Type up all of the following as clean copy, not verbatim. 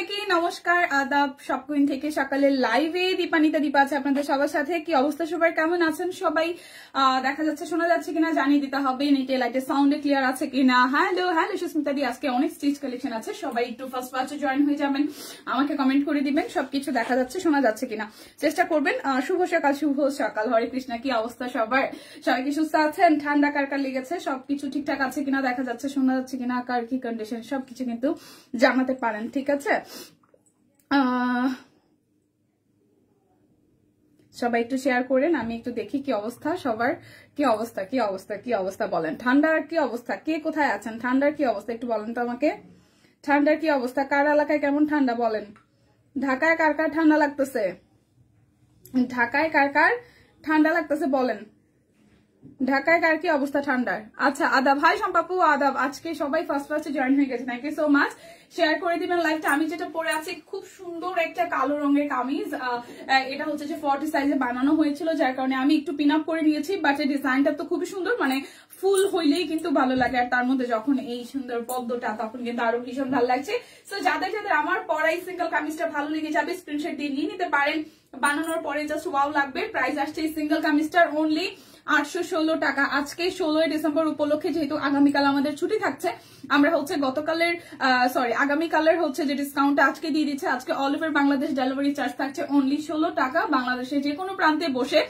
সবাইকে নমস্কার, আদাব। সব কুইন থেকে সকালে লাইভে দীপানিতা দীপা আছে আপনাদের সবার সাথে। কি অবস্থা সবাই, কেমন আছেন সবাই? দেখা যাচ্ছে শোনা যাচ্ছে কিনা জানিয়ে দিতে হবে। নেটে লাইটে সাউন্ডে ক্লিয়ার আছে কিনা। হ্যালো হ্যালো সুস্মিতা দি, আজকে অনেক স্টিচ কালেকশন আছে। সবাই একটু ফার্স্ট ফার্স্টে জয়েন হয়ে যাবেন, আমাকে কমেন্ট করে দিবেন সবকিছু দেখা যাচ্ছে শোনা যাচ্ছে কিনা, চেষ্টা করবেন। শুভ সকাল, শুভ সকাল, হরে কৃষ্ণা। কি অবস্থা সবার? সবাই কি সুস্থ আছেন? ঠান্ডা কার কার লেগেছে? সবকিছু ঠিকঠাক আছে কিনা, দেখা যাচ্ছে শোনা যাচ্ছে কিনা, কার কি কন্ডিশন সবকিছু কিন্তু জানাতে পারেন, ঠিক আছে? সবাই একটু শেয়ার করেন, আমি একটু দেখি কি অবস্থা সবার। কি অবস্থা কি অবস্থা কি অবস্থা বলেন। ঠান্ডার কি অবস্থা, কে কোথায় আছেন? ঠান্ডার কি অবস্থা একটু বলেন তো আমাকে। ঠান্ডার কি অবস্থা, কার এলাকায় কেমন ঠান্ডা বলেন। ঢাকায় কার কার ঠান্ডা লাগতেছে? ঢাকায় কার কার ঠান্ডা লাগতেছে বলেন। ঢাকায় কার কি অবস্থা ঠান্ডার? আচ্ছা আদাব, হাই সম্পাপু আদাব। আজকে সবাই ফার্স্ট ফার্স্টে জয়েন হয়ে গেছে, thank you so much. Share করে দিবেন লাইভটা। আমি যেটা পরে আছি খুব সুন্দর একটা কালো রঙের কামিজ, এটা হচ্ছে যে 40 সাইজে বানানো হয়েছিল, যার কারণে আমি একটু পিন আপ করে নিয়েছি। বাট এই ডিজাইনটা তো খুবই সুন্দর, মানে ফুল হইলেই কিন্তু ভালো লাগে, আর তার মধ্যে যখন এই সুন্দর পদ্মটা তখন কিন্তু আরো ভীষণ ভালো লাগছে। তো যাদের যাদের আমার পরাই সিঙ্গেল কামিজটা ভালো লেগে যাবে, স্ক্রিনশট দিয়ে নিয়ে নিতে পারেন। বানানোর পরে জাস্ট ওয়াও লাগবে। প্রাইস আসছে এই সিঙ্গেল কামিজটার অনলি 816 টাকা। আজকে 16 ডিসেম্বর উপলক্ষে, যেহেতু আগামীকাল আমাদের ছুটি থাকছে, আমরা হচ্ছে গতকালের আগামীকালের হচ্ছে যে ডিসকাউন্টটা আজকে দিয়ে দিচ্ছে। আজকে all over Bangladesh delivery charge থাকছে অনলি 16 টাকা। বাংলাদেশের যে কোনো প্রান্তে বসে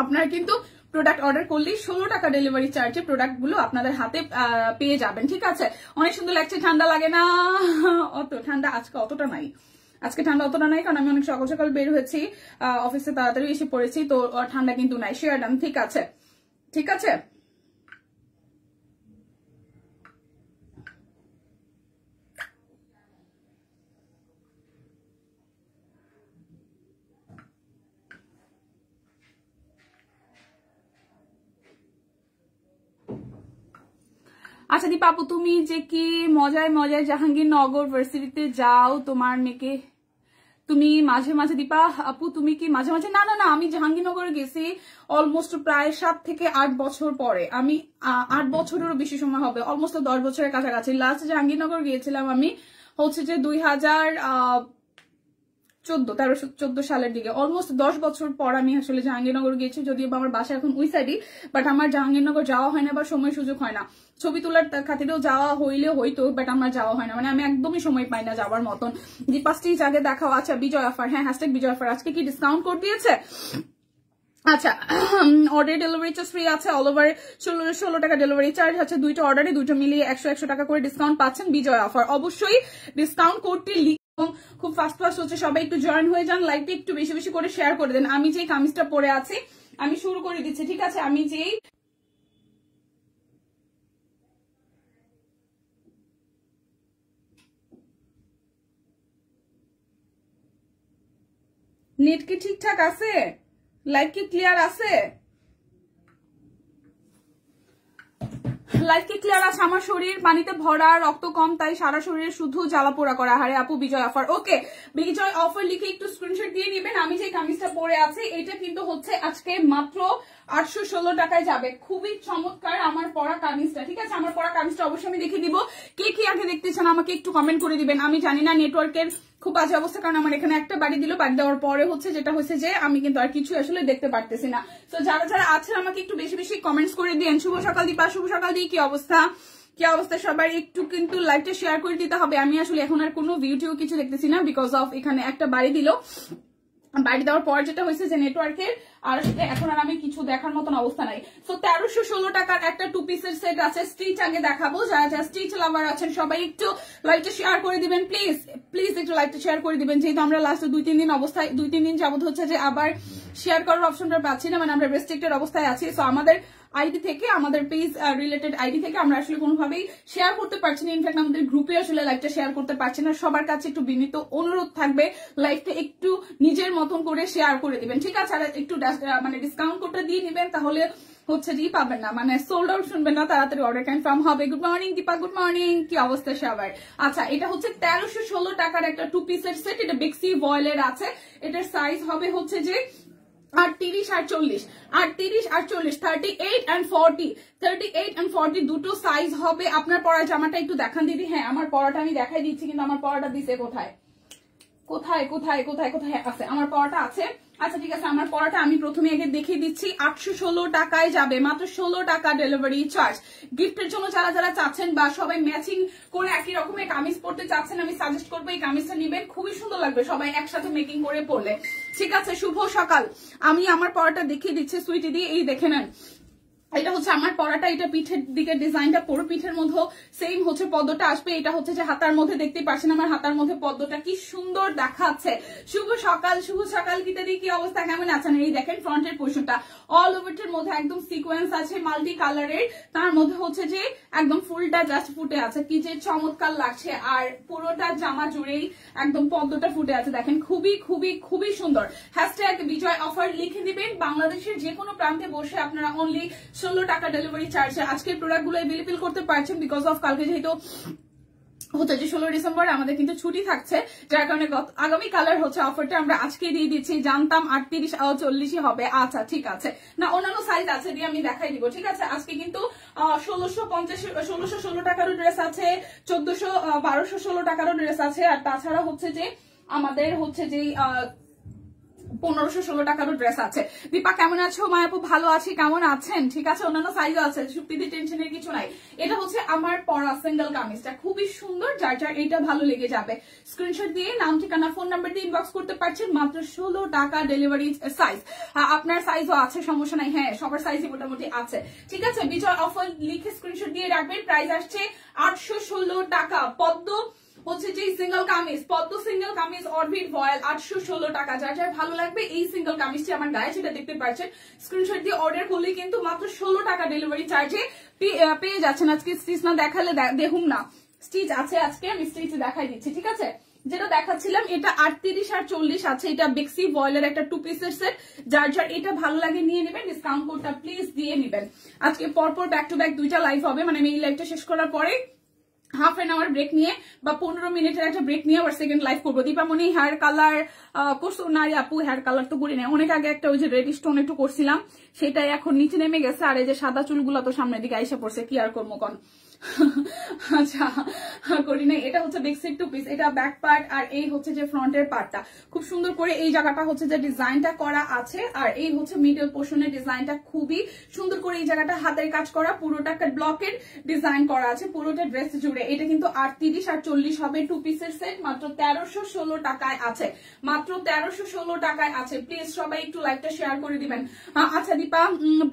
আপনারা কিন্তু প্রোডাক্ট অর্ডার করলেই 16 টাকা ডেলিভারি চার্জে প্রোডাক্ট গুলো আপনাদের হাতে পেয়ে যাবেন, ঠিক আছে? অনেক সুন্দর লাগছে। ঠান্ডা লাগে না? অত ঠান্ডা আজকে অতটা নাই, আজকে ঠান্ডা অতটা নাই, কারণ আমি অনেক সকাল সকাল বের হয়েছি, অফিসে তাড়াতাড়ি এসে পড়েছি, তো ঠান্ডা কিন্তু নাই। শেয়ার ডান, ঠিক আছে ঠিক আছে। আচ্ছা দীপা আপু, তুমি যে কি মজায় মজায় জাহাঙ্গীরনগর ভার্সিটিতে যাও তোমার মেয়েকে, তুমি মাঝে মাঝে, দীপা আপু তুমি কি মাঝে মাঝে? না না না, আমি জাহাঙ্গীরনগরে গেছি অলমোস্ট প্রায় 7 থেকে 8 বছর পরে। আমি 8 বছরেরও বেশি সময় হবে, অলমোস্ট 10 বছরের কাছাকাছি। লাস্ট জাহাঙ্গীরনগর গিয়েছিলাম আমি হচ্ছে যে 2014 সালের দিকে। অলমোস্ট 10 বছর পর আমি আসলে জাহাঙ্গীরনগর গিয়েছি, যদিও আমার বাসা এখন ওই সাইডই, বাট আমার জাহাঙ্গীরনগর যাওয়া হয় না বা সময় সুযোগ হয় না। ছবি তোলার খাতিরেও যাওয়া হইলে হইতো, বাট আমার যাওয়া হয় না, মানে আমি একদমই সময় পাই না যাওয়ার মতন। যে 5টি জায়গায় দেখাও। আচ্ছা বিজয় অফার, হ্যাঁ হ্যাশট্যাগ বিজয় অফার। আজকে কি ডিসকাউন্ট কোড দিয়েছে? আচ্ছা, অর্ডার ডেলিভারি চার্জ ফ্রি আছে, অল ওভার 16 টাকা ডেলিভারি চার্জ আছে। দুইটা অর্ডারে দুটো মিলিয়ে 100 টাকা করে ডিসকাউন্ট পাচ্ছেন। বিজয় অফার, অবশ্যই ডিসকাউন্ট কোডটি খুব ফাস্ট ফাস্ট হচ্ছে। সবাই একটু জয়েন হয়ে যান, লাইভটি একটু বেশি বেশি করে শেয়ার করে দেন। আমি যে কামিজটা পরে আছি আমি শুরু করে দিচ্ছি, ঠিক আছে? আমি যেই নেট কি ঠিকঠাক আছে? লাইভ কি ক্লিয়ার আছে? লাইফ কি ক্লিয়ার আছে? আমার শরীর পানিতে ভরা, রক্ত কম, তাই সারা শরীরে শুধু জ্বালা পোড়া করা। হারে আপু বিজয় অফার, ওকে বিজয় অফার লিখে একটু স্ক্রিনশট দিয়ে নিবেন। আমি যে কামিজটা পরে আছি এটা কিন্তু হচ্ছে আজকে মাত্র 816 টাকায় যাবে। খুবই চমৎকার আমার পরা কামিজটা, ঠিক আছে? আমার পরা কামিজটা অবশ্যই আমি দেখে দিব। কে কি আগে দেখতেছেন আমাকে একটু কমেন্ট করে দিবেন। আমি জানি না, নেটওয়ার্কের খুব বাজে অবস্থা, কারণ আমার এখানে একটা বাড়ি দিল, বাড়ি দেওয়ার পরে হচ্ছে যেটা হয়েছে যে আমি কিন্তু আর কিছু আসলে দেখতে পারতেছি না। তো যারা যারা আছেন আমাকে একটু বেশি বেশি কমেন্টস করে দিন। শুভ সকাল দীপা, শুভ সকাল দি, কি অবস্থা কি অবস্থা সবাই? একটু কিন্তু লাইভটা শেয়ার করে দিতে হবে। আমি আসলে এখন আর কোনো ভিডিও কিছু দেখতেছি না, বিকজ অফ এখানে একটা বাড়ি দিল, বাড়ি দেওয়ার পর যেটা হয়েছে যে নেটওয়ার্কের আর এখন আর আমি কিছু দেখার মতন অবস্থা নাই। তো 1316 টাকার একটা 2 পিসের সেট আছে। স্টিচ আগে দেখাবো, যারা যারা স্টিচ লাভার আছেন সবাই একটু লাইভটা শেয়ার করে দিবেন প্লিজ প্লিজ, একটু লাইভটা শেয়ার করে দিবেন। যেহেতু আমরা লাস্ট 2-3 দিন অবস্থায় 2-3 দিন যাবত হচ্ছে যে আবার শেয়ার করার অপশনটা পাচ্ছি না, মানে আমরা রেস্ট্রিক্টেড অবস্থায় আছি। সো আমাদের আইডি থেকে, আমাদের পেজ রিলেটেড আইডি থেকে আমরা আসলে কোনোভাবেই শেয়ার করতে পারছি না। ইনফ্যাক্ট আমাদের গ্রুপে আসলে লাইভটা শেয়ার করতে পারছি না। সবার কাছে একটু বিনীত অনুরোধ থাকবে, লাইভটা একটু নিজের মতন করে শেয়ার করে দিবেন, ঠিক আছে? আর একটু মানে ডিসকাউন্ট কোডটা দিয়ে নিবেন, তাহলে হচ্ছে যে পাবেন না, মানে সোল্ড আউট শুনবেন না, তাড়াতাড়ি অর্ডার কনফার্ম হবে। Good morning Dipa, good morning, কি অবস্থা সবার? আচ্ছা, এটা হচ্ছে 1316 টাকার একটা 2 পিসের সেট। এটা বেক্সি ভয়েলের আছে। এটার সাইজ হবে হচ্ছে যে 38 আর 40, 38 আর 40, 38 and 40, 38 and 40 দুটো সাইজ হবে। আপনার পরা জামাটা একটু দেখান দিদি। হ্যাঁ, আমার পরাটা আমি দেখাই দিচ্ছি, কিন্তু আমার পরাটা দিছে কোথায় কোথায় কোথায় কোথায় কোথায় আছে? আমার পরাটা আছে। আচ্ছা ঠিক আছে, আমার পরাটা আমি প্রথমে আগে দেখিয়ে দিচ্ছি। 816 টাকায় যাবে, মাত্র 16 টাকা ডেলিভারি চার্জ। গিফটের জন্য যারা যারা চাচ্ছেন বা সবাই ম্যাচিং করে একই রকমের কামিজ পরতে চাচ্ছেন, আমি সাজেস্ট করবো এই কামিজটা নিবেন, খুবই সুন্দর লাগবে সবাই একসাথে মেকিং করে পরলে। ঠিক আছে, শুভ সকাল। আমি আমার পরাটা দেখিয়ে দিচ্ছি সুইটি দিয়ে, এই দেখে নেন। এটা হচ্ছে আমার পরাটা, এটা পিঠের দিকে ডিজাইনটা পুরো পিঠের মধ্যে সেম হচ্ছে পদ্মটা আসবে। এটা হচ্ছে যে হাতার মধ্যে দেখতে পাচ্ছেন আমার হাতার মধ্যে পদ্মটা কি সুন্দর দেখাচ্ছে। শুভ সকাল, শুভ সকাল গীতাদি, কি অবস্থা, কেমন আছেন? এই দেখেন ফ্রন্টের পোর্শনটা অল ওভারটার মধ্যে একদম সিকোয়েন্স আছে মাল্টি কালারের, তার মধ্যে হচ্ছে যে একদম ফুলটা জাস্ট ফুটে আছে, কি যে চমৎকার লাগছে। আর পুরোটা জামা জুড়েই একদম পদ্মটা ফুটে আছে, দেখেন খুবই খুবই খুবই সুন্দর। হ্যাশট্যাগ বিজয় অফার লিখে দিবেন। বাংলাদেশের যে কোনো প্রান্তে বসে আপনারা অনলি 16 টাকা ডেলিভারি চার্জে আজকের প্রোডাক্ট গুলো অ্যাভেলেবল করতে পারছেন। বিকজ অফ কালকে যেহেতু হচ্ছে যে 16 ডিসেম্বর আমাদের কিন্তু ছুটি থাকছে, যার কারণে আগামী কালার হচ্ছে অফারটা আমরা আজকে দিয়ে দিচ্ছি। জানতাম 38 আর 40 হবে। আচ্ছা ঠিক আছে, না অন্যান্য সাইজ আছে দিয়ে আমি দেখাই দিব। ঠিক আছে, আজকে কিন্তু 1616 টাকারও ড্রেস আছে, 1216 টাকারও ড্রেস আছে, আর তাছাড়া হচ্ছে যে আমাদের হচ্ছে যে 1516 টাকারও ড্রেস আছে। দীপা কেমন আছো? মায়াপু ভালো আছি, কেমন আছেন? ঠিক আছে, অন্যান্য সাইজও আছে, সুপ্রিদি টেনশনের কিছু নাই। এটা হচ্ছে আমার পরা সিঙ্গেল কামিজটা, খুবই সুন্দর। যার যার এইটা ভালো লেগে যাবে স্ক্রিনশট দিয়ে নাম ঠিকানা ফোন নাম্বার দিয়ে ইনবক্স করতে পারছেন। মাত্র 16 টাকা ডেলিভারি সাইজ। আপনার সাইজও আছে, সমস্যা নাই। হ্যাঁ, সবার সাইজই মোটামুটি আছে। ঠিক আছে, বিজয় অফার লিখে স্ক্রিনশট দিয়ে রাখবেন। প্রাইস আসছে 816 টাকা। পদ্ম হচ্ছে যে সিঙ্গেল কামিজ, পদ্ম সিঙ্গেল কামিজ অরবিট ভয়েল 816 টাকা। যার যার ভালো লাগবে এই সিঙ্গেল কামিজটি আমার গায়ে যেটা দেখতে পাচ্ছেন স্ক্রিনশট দিয়ে অর্ডার করলে কিন্তু মাত্র 16 টাকা ডেলিভারি চার্জে পেয়ে যাচ্ছেন। আজকে স্টিচ না দেখালে দেখুন না, স্টিচ আছে আজকে, আমি স্টিচ দেখাই দিচ্ছি। ঠিক আছে, যেটা দেখাচ্ছিলাম এটা 38 আর 40 আছে। এটা বেক্সি ভয়েলের একটা 2 পিসের সেট। যার যার এটা ভালো লাগে নিয়ে নেবেন, ডিসকাউন্ট কোডটা প্লিজ দিয়ে নেবেন। আজকে পরপর ব্যাক টু ব্যাক দুইটা লাইভ হবে, মানে আমি এই লাইভটা শেষ করার পরে হাফ এন আওয়ার ব্রেক নিয়ে বা 15 মিনিটের একটা ব্রেক নিয়ে আবার সেকেন্ড লাইভ করবো। দীপামণি হেয়ার কালার করছো না? আপু হেয়ার কালার তো করি না, অনেক আগে একটা ওই যে রেড স্টোন একটু করছিলাম, সেটাই এখন নিচে নেমে গেছে। আর এই যে সাদা চুলগুলো তো সামনের দিকে আইসা পড়ছে, কি আর করবো কন। আচ্ছা করি না। এটা হচ্ছে বেক্সির 2 পিস, এটা ব্যাক পার্ট আর এই হচ্ছে যে ফ্রন্টের পার্টটা খুব সুন্দর করে এই জায়গাটা হচ্ছে যে ডিজাইনটা করা আছে, আর এই হচ্ছে মিডল পোর্শনের ডিজাইনটা খুবই সুন্দর করে এই জায়গাটা হাতের কাজ করা, পুরোটা একটা ব্লকের ডিজাইন করা আছে পুরোটা ড্রেস জুড়ে। এটা কিন্তু 38 আর 40 হবে, 2 পিসের সেট, মাত্র 1316 টাকায় আছে, মাত্র 1316 টাকায় আছে। প্লিজ সবাই একটু লাইভটা শেয়ার করে দিবেন। আচ্ছা দীপা,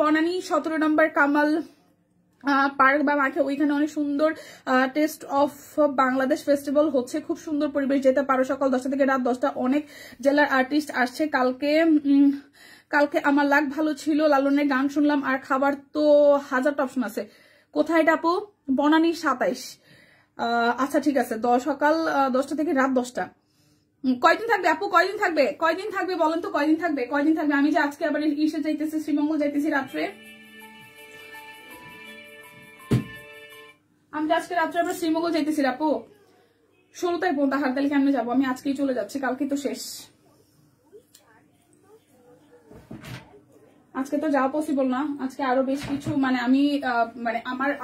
বনানী 17 নম্বর কামাল পার্ক বা মাঠে ওইখানে অনেক সুন্দর টেস্ট অফ বাংলাদেশ ফেস্টিভ্যাল হচ্ছে, খুব সুন্দর পরিবেশ, যেতে পারো সকাল 10টা থেকে রাত 10টা। অনেক জেলার আর্টিস্ট আসছে। কালকে আমার লাগ ভালো ছিল, লালনের গান শুনলাম, আর খাবার তো হাজারটা অপশন আছে। কোথায় এটা আপু? বনানী 27। আচ্ছা ঠিক আছে, সকাল 10টা থেকে রাত 10টা। কয়দিন থাকবে আপু? কয়দিন থাকবে? কয়দিন থাকবে বলেন তো, কয়দিন থাকবে? কয়দিন থাকবে? আমি যে আজকে আবার ইসে যাইতেছি, শ্রীমঙ্গল যাইতেছি রাত্রে, আমি আজকে রাত্রে আবার শ্রীমঙ্গল যাইতেছি আপু। 16 তারিখ পর্যন্ত হারতালি কেমনে যাবো? আমি আজকেই চলে যাচ্ছি, কালকে তো শেষ। আজকে তো যাওয়া পসিবল না, আজকে আরো বেশ কিছু মানে আমি মানে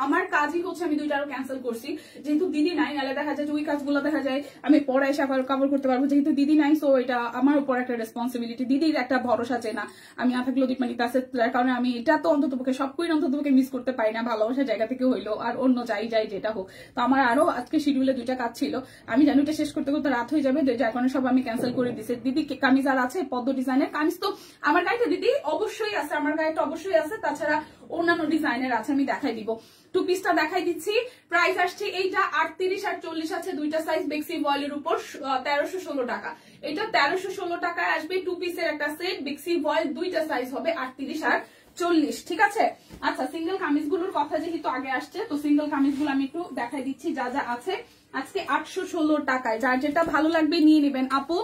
আমার কাজই হচ্ছে আমি 2টা আরো ক্যান্সেল করছি, যেহেতু দিদি নাই। নাহলে দেখা যায় যে ওই কাজগুলো দেখা যায় আমি পরে এসে কভার করতে পারবো, যেহেতু দিদি নাই। সো এটা আমার উপর একটা রেসপন্সিবিলিটি, দিদির একটা ভরসা চাই না, আমি না থাকলেও দীপমানিতে আছে, যার কারণে আমি এটা তো অন্তত পক্ষে সবকুই অন্তত পক্ষে মিস করতে পারি না, ভালোবাসার জায়গা থেকে হইলো আর অন্য যাই যেটা হোক। তো আমার আরো আজকে শিডিউলে 2টা কাজ ছিল, আমি জানি ওটা শেষ করতে করতে রাত হয়ে যাবে, যার কারণে সব আমি ক্যান্সেল করে দিচ্ছি। দিদি কামিজ আর আছে পদ্ম ডিজাইনের কামিজ, তো আমার গায়ে তো দিদি অবশ্যই আছে, আমার গায়ে তো অবশ্যই আছে, তাছাড়া অন্যান্য ডিজাইনের আছে, আমি দেখাই দিব। 2 পিসটা দেখাই দিচ্ছি। প্রাইস আসছে এইটা 38 আর 40 আছে, 2টা সাইজ বেক্সি ভয়েলের উপর 1316 টাকা। এটা 1316 টাকায় আসবে, 2 পিসের একটা সেট, বেক্সি ভয়েল 2টা সাইজ হবে 38 আর 40। ঠিক আছে, আচ্ছা সিঙ্গেল কামিজগুলোর কথা যেহেতু আগে আসছে, তো সিঙ্গেল কামিজগুলো আমি একটু দেখাই দিচ্ছি যা যা আছে আজকে 816 টাকায়। যার যেটা ভালো লাগবে নিয়ে নেবেন আপু।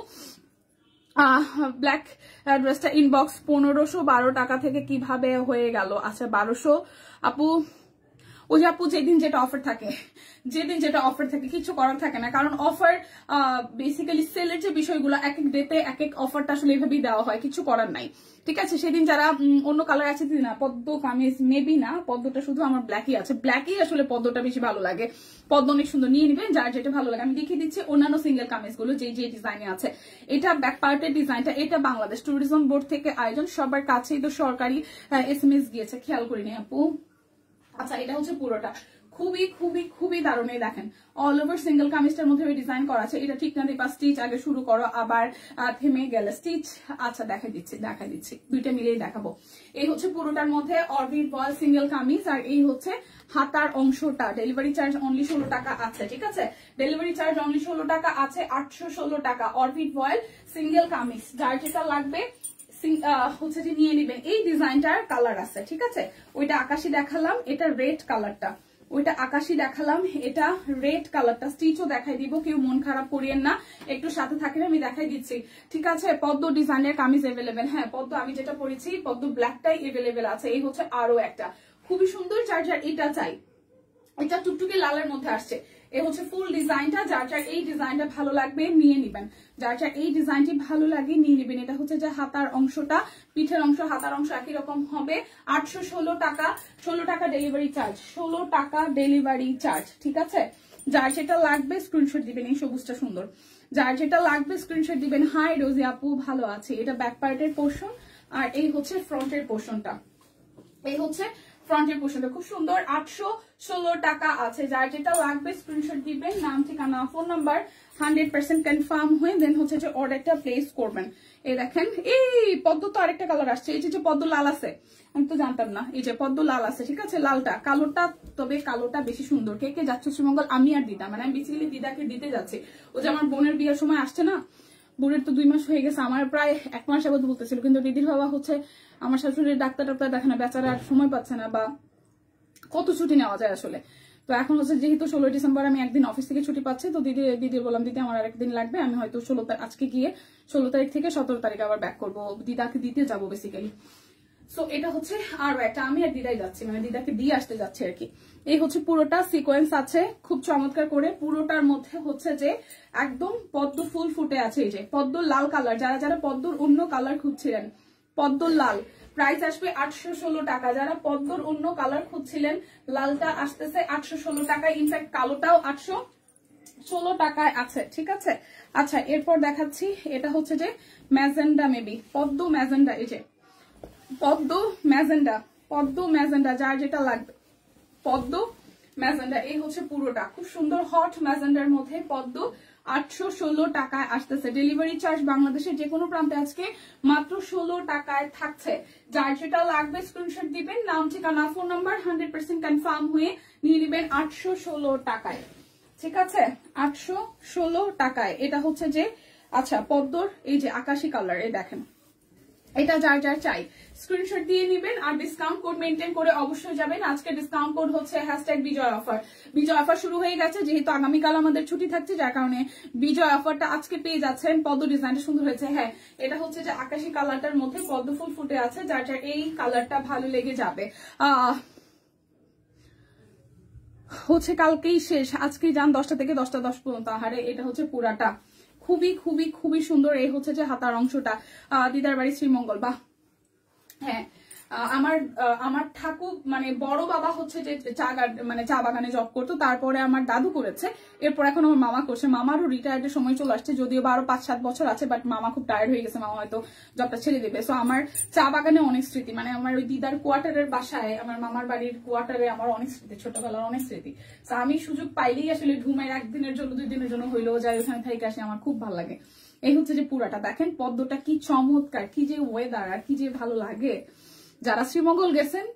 ব্ল্যাক ড্রেসটা ইনবক্স 1512 টাকা থেকে কিভাবে হয়ে গেল? আচ্ছা 1200 আপু, ওই আপু যেদিন যেটা অফার থাকে কিছু করার থাকে না, কারণ অফার বেসিক্যালি সেলের যে বিষয়গুলো এক এক ডেতে এক এক অফারটা আসলে এভাবেই দেওয়া হয়, কিছু করার নাই। ঠিক আছে, সেদিন যারা অন্য কালার আছে না পদ্ম কামিজ, মেবি না, পদ্মটা শুধু আমার ব্ল্যাকই আছে, ব্ল্যাকই আসলে পদ্মটা বেশি ভালো লাগে, পদ্ম অনেক সুন্দর, নিয়ে নিবেন যার যেটা ভালো লাগে। আমি দেখিয়ে দিচ্ছি অন্যান্য সিঙ্গেল কামিজগুলো যে যে ডিজাইনে আছে। এটা ব্যাক পার্টের ডিজাইনটা, এটা বাংলাদেশ ট্যুরিজম বোর্ড থেকে আয়োজন, সবার কাছেই তো সরকারি SMS গিয়েছে, খেয়াল করিনি আপু। আচ্ছা, এটা হচ্ছে পুরোটা, খুবই খুবই খুবই দারুণ। দেখেন অল ওভার সিঙ্গেল কামিজটার মধ্যে ডিজাইন করা আছে। এটা ঠিক না দিবা, স্টিচ আগে শুরু করো আবার থেমে গেলে স্টিচ। আচ্ছা দেখাই দিচ্ছি দুইটা মিলেই দেখাবো। এই হচ্ছে পুরোটার মধ্যে অরবিট ভয়েল সিঙ্গেল কামিজ, আর এই হচ্ছে হাতার অংশটা। ডেলিভারি চার্জ অনলি 16 টাকা আছে। ঠিক আছে, ডেলিভারি চার্জ অনলি 16 টাকা আছে, 816 টাকা অরবিট ভয়েল সিঙ্গেল কামিজ। যার যেটা লাগবে হচ্ছে যে নিয়ে নিবেন। এই ডিজাইনটার কালার আছে, ঠিক আছে, ওইটা আকাশি দেখালাম, এটা রেড কালারটা, ওইটা আকাশি দেখালাম, এটা রেড কালারটা। স্টিচও দেখাই দিব, কেউ মন খারাপ করিয়েন না, একটু সাথে থাকেন, আমি দেখাই দিচ্ছি। ঠিক আছে, পদ্ম ডিজাইনের কামিজ এভেলেবেল। হ্যাঁ, পদ্ম আমি যেটা পরেছি পদ্ম ব্ল্যাকটাই এভেলেবেল আছে। এই হচ্ছে আরো একটা খুবই সুন্দর, যার যার এটা চাই, এটা টুকটুকে লালের মধ্যে আসছে। এই হচ্ছে ফুল ডিজাইনটা, যার যার এই ডিজাইনটা ভালো লাগবে নিয়ে নিবেন, যার যার এই ডিজাইনটি ভালো লাগে নিয়ে নিবেন। এটা হচ্ছে যে হাতার অংশটা, পিঠের অংশ হাতার অংশ একই রকম হবে। 816 টাকা, 16 টাকা ডেলিভারি চার্জ, 16 টাকা ডেলিভারি চার্জ। ঠিক আছে, যার যেটা লাগবে স্ক্রিনশট দিবেন। এই সবুজটা সুন্দর, যার যেটা লাগবে স্ক্রিনশট দিবেন। হাই রোজি আপু, ভালো আছে। এটা ব্যাক পার্টের পোর্শন, আর এই হচ্ছে ফ্রন্টের পোর্শনটা। এই হচ্ছে ফ্রন্টের পোর্শনটা, খুব সুন্দর। 816 টাকা আছে। যার যেটা লাগবে স্ক্রিনশট দিবেন, নাম ঠিকানা ফোন নাম্বার 100% কনফার্ম হয়ে দেন হচ্ছে যে অর্ডারটা প্লেস করবেন। এই দেখেন, এই পদ্ম তো আরেকটা কালার আসছে, এই যে পদ্ম লাল আছে, আমি তো জানতাম না, এই যে পদ্ম লাল আছে। ঠিক আছে, লালটা কালোটা, তবে কালোটা বেশি সুন্দর। কে কে যাচ্ছে শ্রীমঙ্গল? আমি আর দিদা, মানে আমি বেসিক্যালি দিদাকে দিতে যাচ্ছি। ও যে আমার বোনের বিয়ের সময় আসছে না, বোনের তো 2 মাস হয়ে গেছে, আমার প্রায় 1 মাস আগে বলতেছিল, কিন্তু দিদির বাবা হচ্ছে আমার শাশুড়ির ডাক্তার দেখে না, বেচারা আর সময় পাচ্ছে না, বা কত ছুটি নেওয়া যায় আসলে। তো এখন হচ্ছে যেহেতু 16 ডিসেম্বর আমি একদিন অফিস থেকে ছুটি পাচ্ছি, তো দিদির বললাম দিদি আমার আরেকদিন লাগবে, আমি হয়তো আজকে গিয়ে 16 তারিখ থেকে 17 তারিখ আবার ব্যাক করবো, দিদাকে দিতে যাবো বেসিক্যালি। সো এটা হচ্ছে আরো একটা, আমি আর দিদাই যাচ্ছি, মানে দিদাকে দিয়ে আসতে যাচ্ছে আর কি। এই হচ্ছে পুরোটা সিকোয়েন্স আছে খুব চমৎকার করে, পুরোটার মধ্যে হচ্ছে যে একদম পদ্ম ফুল ফুটে আছে। এই যে পদ্ম লাল কালার, যারা যারা পদ্মর অন্য কালার খুঁজছিলেন, পদ্ম লাল প্রাইস আসবে 816 টাকা। যারা পদ্মর অন্য কালার খুঁজছিলেন, লালটা আসতেছে 816 টাকায়, ইনফ্যাক্ট কালোটাও 816 টাকায় আছে। ঠিক আছে, আচ্ছা এরপর দেখাচ্ছি, এটা হচ্ছে যে ম্যাজেন্ডা, মেবি পদ্ম ম্যাজেন্ডা। এই যে পদ্ম ম্যাজেন্ডা, যার যেটা লাগবে পদ্ম ম্যাজেন্ডা। এই হচ্ছে পুরোটা, খুব সুন্দর হট ম্যাজেন্ডার মধ্যে পদ্ম, 816 টাকায় আসতেছে। ডেলিভারি চার্জ বাংলাদেশের যে কোনো প্রান্তে আজকে মাত্র 16 টাকায় থাকছে। যার যেটা লাগবে স্ক্রিনশট দিবেন, নাম ঠিকানা ফোন নাম্বার 100% কনফার্ম হয়ে নিয়ে নেবেন 816 টাকায়। ঠিক আছে, 816 টাকায়। এটা হচ্ছে যে আচ্ছা পদ্মর এই যে আকাশি কালার, এই দেখেন, এটা যার যার চাই স্ক্রিনশট দিয়ে নিবেন, আর ডিসকাউন্ট কোড মেনটেন করে অবশ্যই যাবেন। আজকে ডিসকাউন্ট কোড হচ্ছে #বিজয় অফার। বিজয় অফার শুরু হয়ে গেছে, যেহেতু আগামীকাল আমাদের ছুটি থাকছে, যার কারণে বিজয় অফারটা আজকে পেয়ে যাচ্ছেন। পদ্ম ডিজাইনটা সুন্দর হয়েছে। হ্যাঁ, এটা হচ্ছে যে আকাশি কালারটার মধ্যে পদ্ম ফুল ফুটে আছে, যার যার এই কালারটা ভালো লেগে যাবে। হচ্ছে কালকেই শেষ, আজকেই যান 10টা থেকে 10টা 10 পর্যন্ত। আহারে, এটা হচ্ছে পুরাটা খুবই খুবই খুবই সুন্দর। এই হচ্ছে যে হাতার অংশটা, দিদার বাড়ি শ্রীমঙ্গল। বাহ, হ্যাঁ, আমার ঠাকুর মানে বড় বাবা হচ্ছে যে চা বাগানে জব করতো, তারপরে আমার দাদু করেছে, এরপর এখন আমার মামা করছে। মামারও রিটায়ার্ডের সময় চলে আসছে, যদিও বা আরো 5-7 বছর আছে, বাট মামা খুব টায়ার্ড হয়ে গেছে, মামা হয়তো জবটা ছেড়ে দেবে। সো আমার চা বাগানে অনেক স্মৃতি, মানে আমার ওই দিদার কোয়ার্টারের বাসায়, আমার মামার বাড়ির কোয়ার্টারে আমার অনেক স্মৃতি, ছোটবেলার অনেক স্মৃতি। তো আমি সুযোগ পাইলেই আসলে ঘুমের 1 দিনের জন্য 2 দিনের জন্য হইলেও যাই, ওখানে থেকে আসি, আমার খুব ভালো লাগে। এই হচ্ছে যে পুরাটা, দেখেন পদ্মটা কি চমৎকার, কি যে ওয়েদার, আর কি যে ভালো লাগে। যারা শ্রীমঙ্গল গেছেন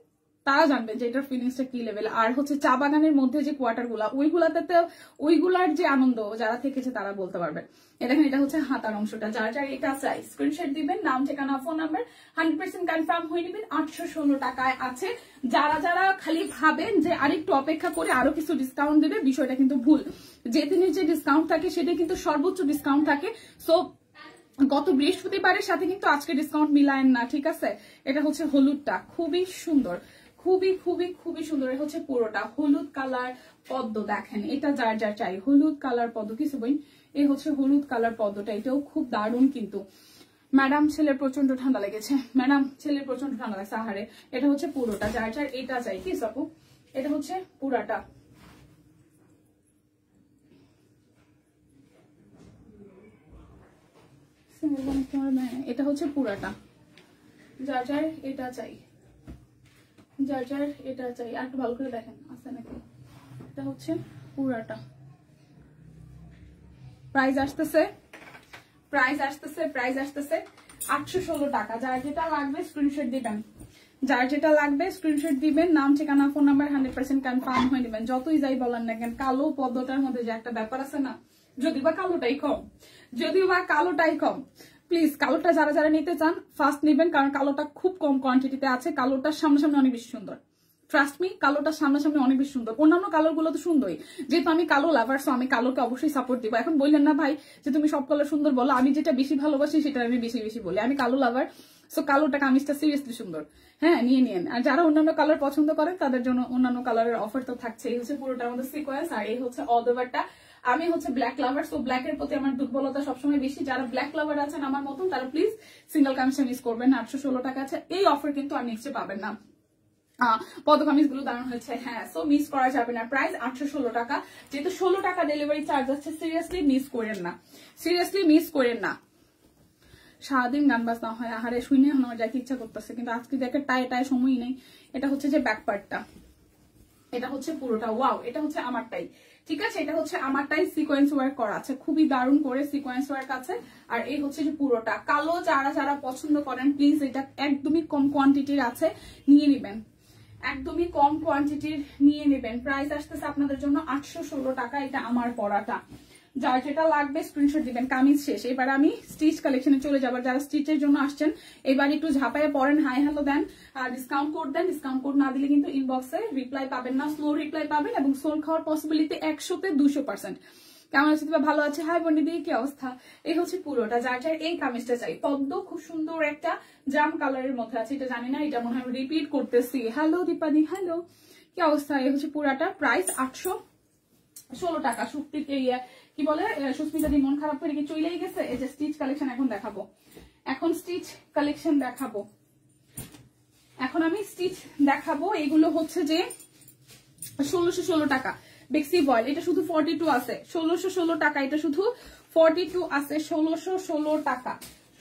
তারা জানবেন যে এটার ফিলিংসটা কি লেভেল। আর হচ্ছে চা বাগানের মধ্যে যে কোয়ার্টার গুলা, ওইগুলার যে আনন্দ যারা থেকেছে তারা বলতে পারবেন। দেখেন, এটা হচ্ছে হাতার অংশটা। যার যার এটা চাই স্ক্রিনশট দিবেন, নাম ঠিকানা ফোন নাম্বার 100% কনফার্ম হয়ে নেবেন। 816 টাকায় আছে। যারা যারা খালি ভাবেন যে আরেকটু অপেক্ষা করে আরো কিছু ডিসকাউন্ট দেবে, বিষয়টা কিন্তু ভুল। যে দিনের যে ডিসকাউন্ট থাকে সেটা কিন্তু সর্বোচ্চ ডিসকাউন্ট থাকে। সো গত বৃহস্পতিবারের সাথে কিন্তু আজকে ডিসকাউন্ট মিলায়েন না, ঠিক আছে। এটা হচ্ছে হলুদটা, খুবই সুন্দর, খুবই খুবই খুবই সুন্দর। হচ্ছে পুরোটা হলুদ কালার পদ্ম, দেখেন এটা যার যার চাই হলুদ কালার পদ্ম কিছু বই, এই হচ্ছে হলুদ কালার পদ্মটা, এটাও খুব দারুণ কিন্তু। ম্যাডাম ছেলের প্রচন্ড ঠান্ডা লেগেছে, ম্যাডাম ছেলের প্রচন্ড ঠান্ডা লাগছে, আহারে। এটা হচ্ছে পুরোটা যার যার এটা চাই কি আপু, এটা হচ্ছে পুরাটা। এটা হচ্ছে পুরাটা, যার যার এটা চাই, যার যার এটা চাই। আর একটু ভালো করে দেখেন আছে নাকি, এটা হচ্ছে পুরাটা। প্রাইস আসতেছে, প্রাইস আসতেছে, প্রাইস আসতেছে 816 টাকা। যার যেটা লাগবে স্ক্রিনশট দিবেন, যার যেটা লাগবে স্ক্রিনশট দিবেন, নাম ঠিকানা ফোন নাম্বার 100% কনফার্ম হয়ে নেবেন। যতই যাই বলেন না কেন, কালো পদ্মটার মধ্যে যে একটা ব্যাপার আছে না, যদিও বা কালোটাই কম, যদিও বা কালোটাই কম, প্লিজ কালোটা যারা যারা নিতে চান ফার্স্ট নেবেন, কারণ কালোটা খুব কম কোয়ান্টিটিতে আছে। কালোটার সামনাসামনি অনেক বেশি সুন্দর, ট্রাস্ট মি, কালোটা সামনাসামনি অনেক বেশি সুন্দর। অন্যান্য কালার গুলো তো সুন্দরই, যেহেতু আমি কালো লাভার, সো আমি কালোকে অবশ্যই সাপোর্ট দিব। এখন বললেন না ভাই যে তুমি সব কালার সুন্দর বলো, আমি যেটা বেশি ভালোবাসি সেটা আমি বেশি বেশি বলি। আমি কালো লাভার, সো কালোটা কামিজটা সিরিয়াসলি সুন্দর, হ্যাঁ নিয়ে নিন। আর যারা অন্যান্য কালার পছন্দ করেন তাদের জন্য অন্যান্য কালারের অফার তো থাকছে। এই হচ্ছে পুরোটার মধ্যে সিকোয়েন্স, আর এই হচ্ছে অল ওভারটা। আমি হচ্ছে ব্ল্যাক লাভার, সো ব্ল্যাক এর প্রতি আমার দুর্বলতা সবসময় বেশি। যারা ব্ল্যাক লাভার আছেন আমার মতন, তারা প্লিজ সিঙ্গেল কামিজটা মিস করবেন না। 816 টাকা আছে, এই অফার কিন্তু আর নেক্সটে পাবেন না। পদকামিজ গুলো দারুণ হয়েছে, হ্যাঁ, সো মিস করা যাবে না। প্রাইস 816 টাকা, যেহেতু 16 টাকা ডেলিভারি চার্জ আছে। সিরিয়াসলি মিস করেন না, সিরিয়াসলি মিস করেন না। সারাদিন গান বাজনা হয়, আহারে শুনে আমার যাকে ইচ্ছা করতেছে, কিন্তু আজকে দেখে টায় টায় সময়ই নেই। এটা হচ্ছে যে ব্যাক পার্টটা, এটা হচ্ছে পুরোটা। ওয়াও, এটা হচ্ছে আমারটাই, ঠিক আছে, এটা হচ্ছে আমারটাই সিকোয়েন্স ওয়ার্ক করা আছে, খুবই দারুণ করে সিকোয়েন্স ওয়ার্ক আছে। আর এই হচ্ছে যে পুরোটা কালো। যারা যারা পছন্দ করেন প্লিজ, এটা একদমই কম কোয়ান্টিটির আছে, নিয়ে নেবেন, একদমই কম কোয়ান্টিটির নিয়ে নেবেন। প্রাইস আসতেছে আপনাদের জন্য 816 টাকা। এটা আমার পরাটা, যার যেটা লাগবে স্ক্রিনশট দিবেন। কামিজ শেষ, এবার আমি স্টিচ কালেকশনে চলে যাবো। যারা স্টিচের জন্য আসছেন এবার একটু ঝাপাইয়া পড়েন, হাই হ্যালো দেন, আর ডিসকাউন্ট কোড দেন। ডিসকাউন্ট কোড না দিলে কিন্তু ইনবক্সে রিপ্লাই পাবেন না, স্লো রিপ্লাই পাবেন, এবং সোল খাওয়ার পসিবিলিটি 100-তে 200%। কেমন আছে, ভালো আছে? হাই বন্ডিদি, কি অবস্থা? এই হচ্ছে পুরোটা, যার যার এই কামিজটা চাই। পদ্ম খুব সুন্দর একটা জাম কালারের মধ্যে আছে, এটা জানি না, এটা মনে হয় রিপিট করতেছি। হ্যালো দীপাদি, হ্যালো, কি অবস্থা? এই হচ্ছে পুরাটা, প্রাইস 816 টাকা। কি বলে সুস্মিতা দি মন খারাপ করে কি চলেই গেছে? এই যে স্টিচ কালেকশন এখন দেখাবো, এখন স্টিচ কালেকশন দেখাবো, এখন আমি স্টিচ দেখাবো। এগুলো হচ্ছে যে 1616 টাকা বেক্সি বয়েল, এটা শুধু 42 আছে। 1616 টাকা, এটা শুধু 42 আছে। 1616 টাকা,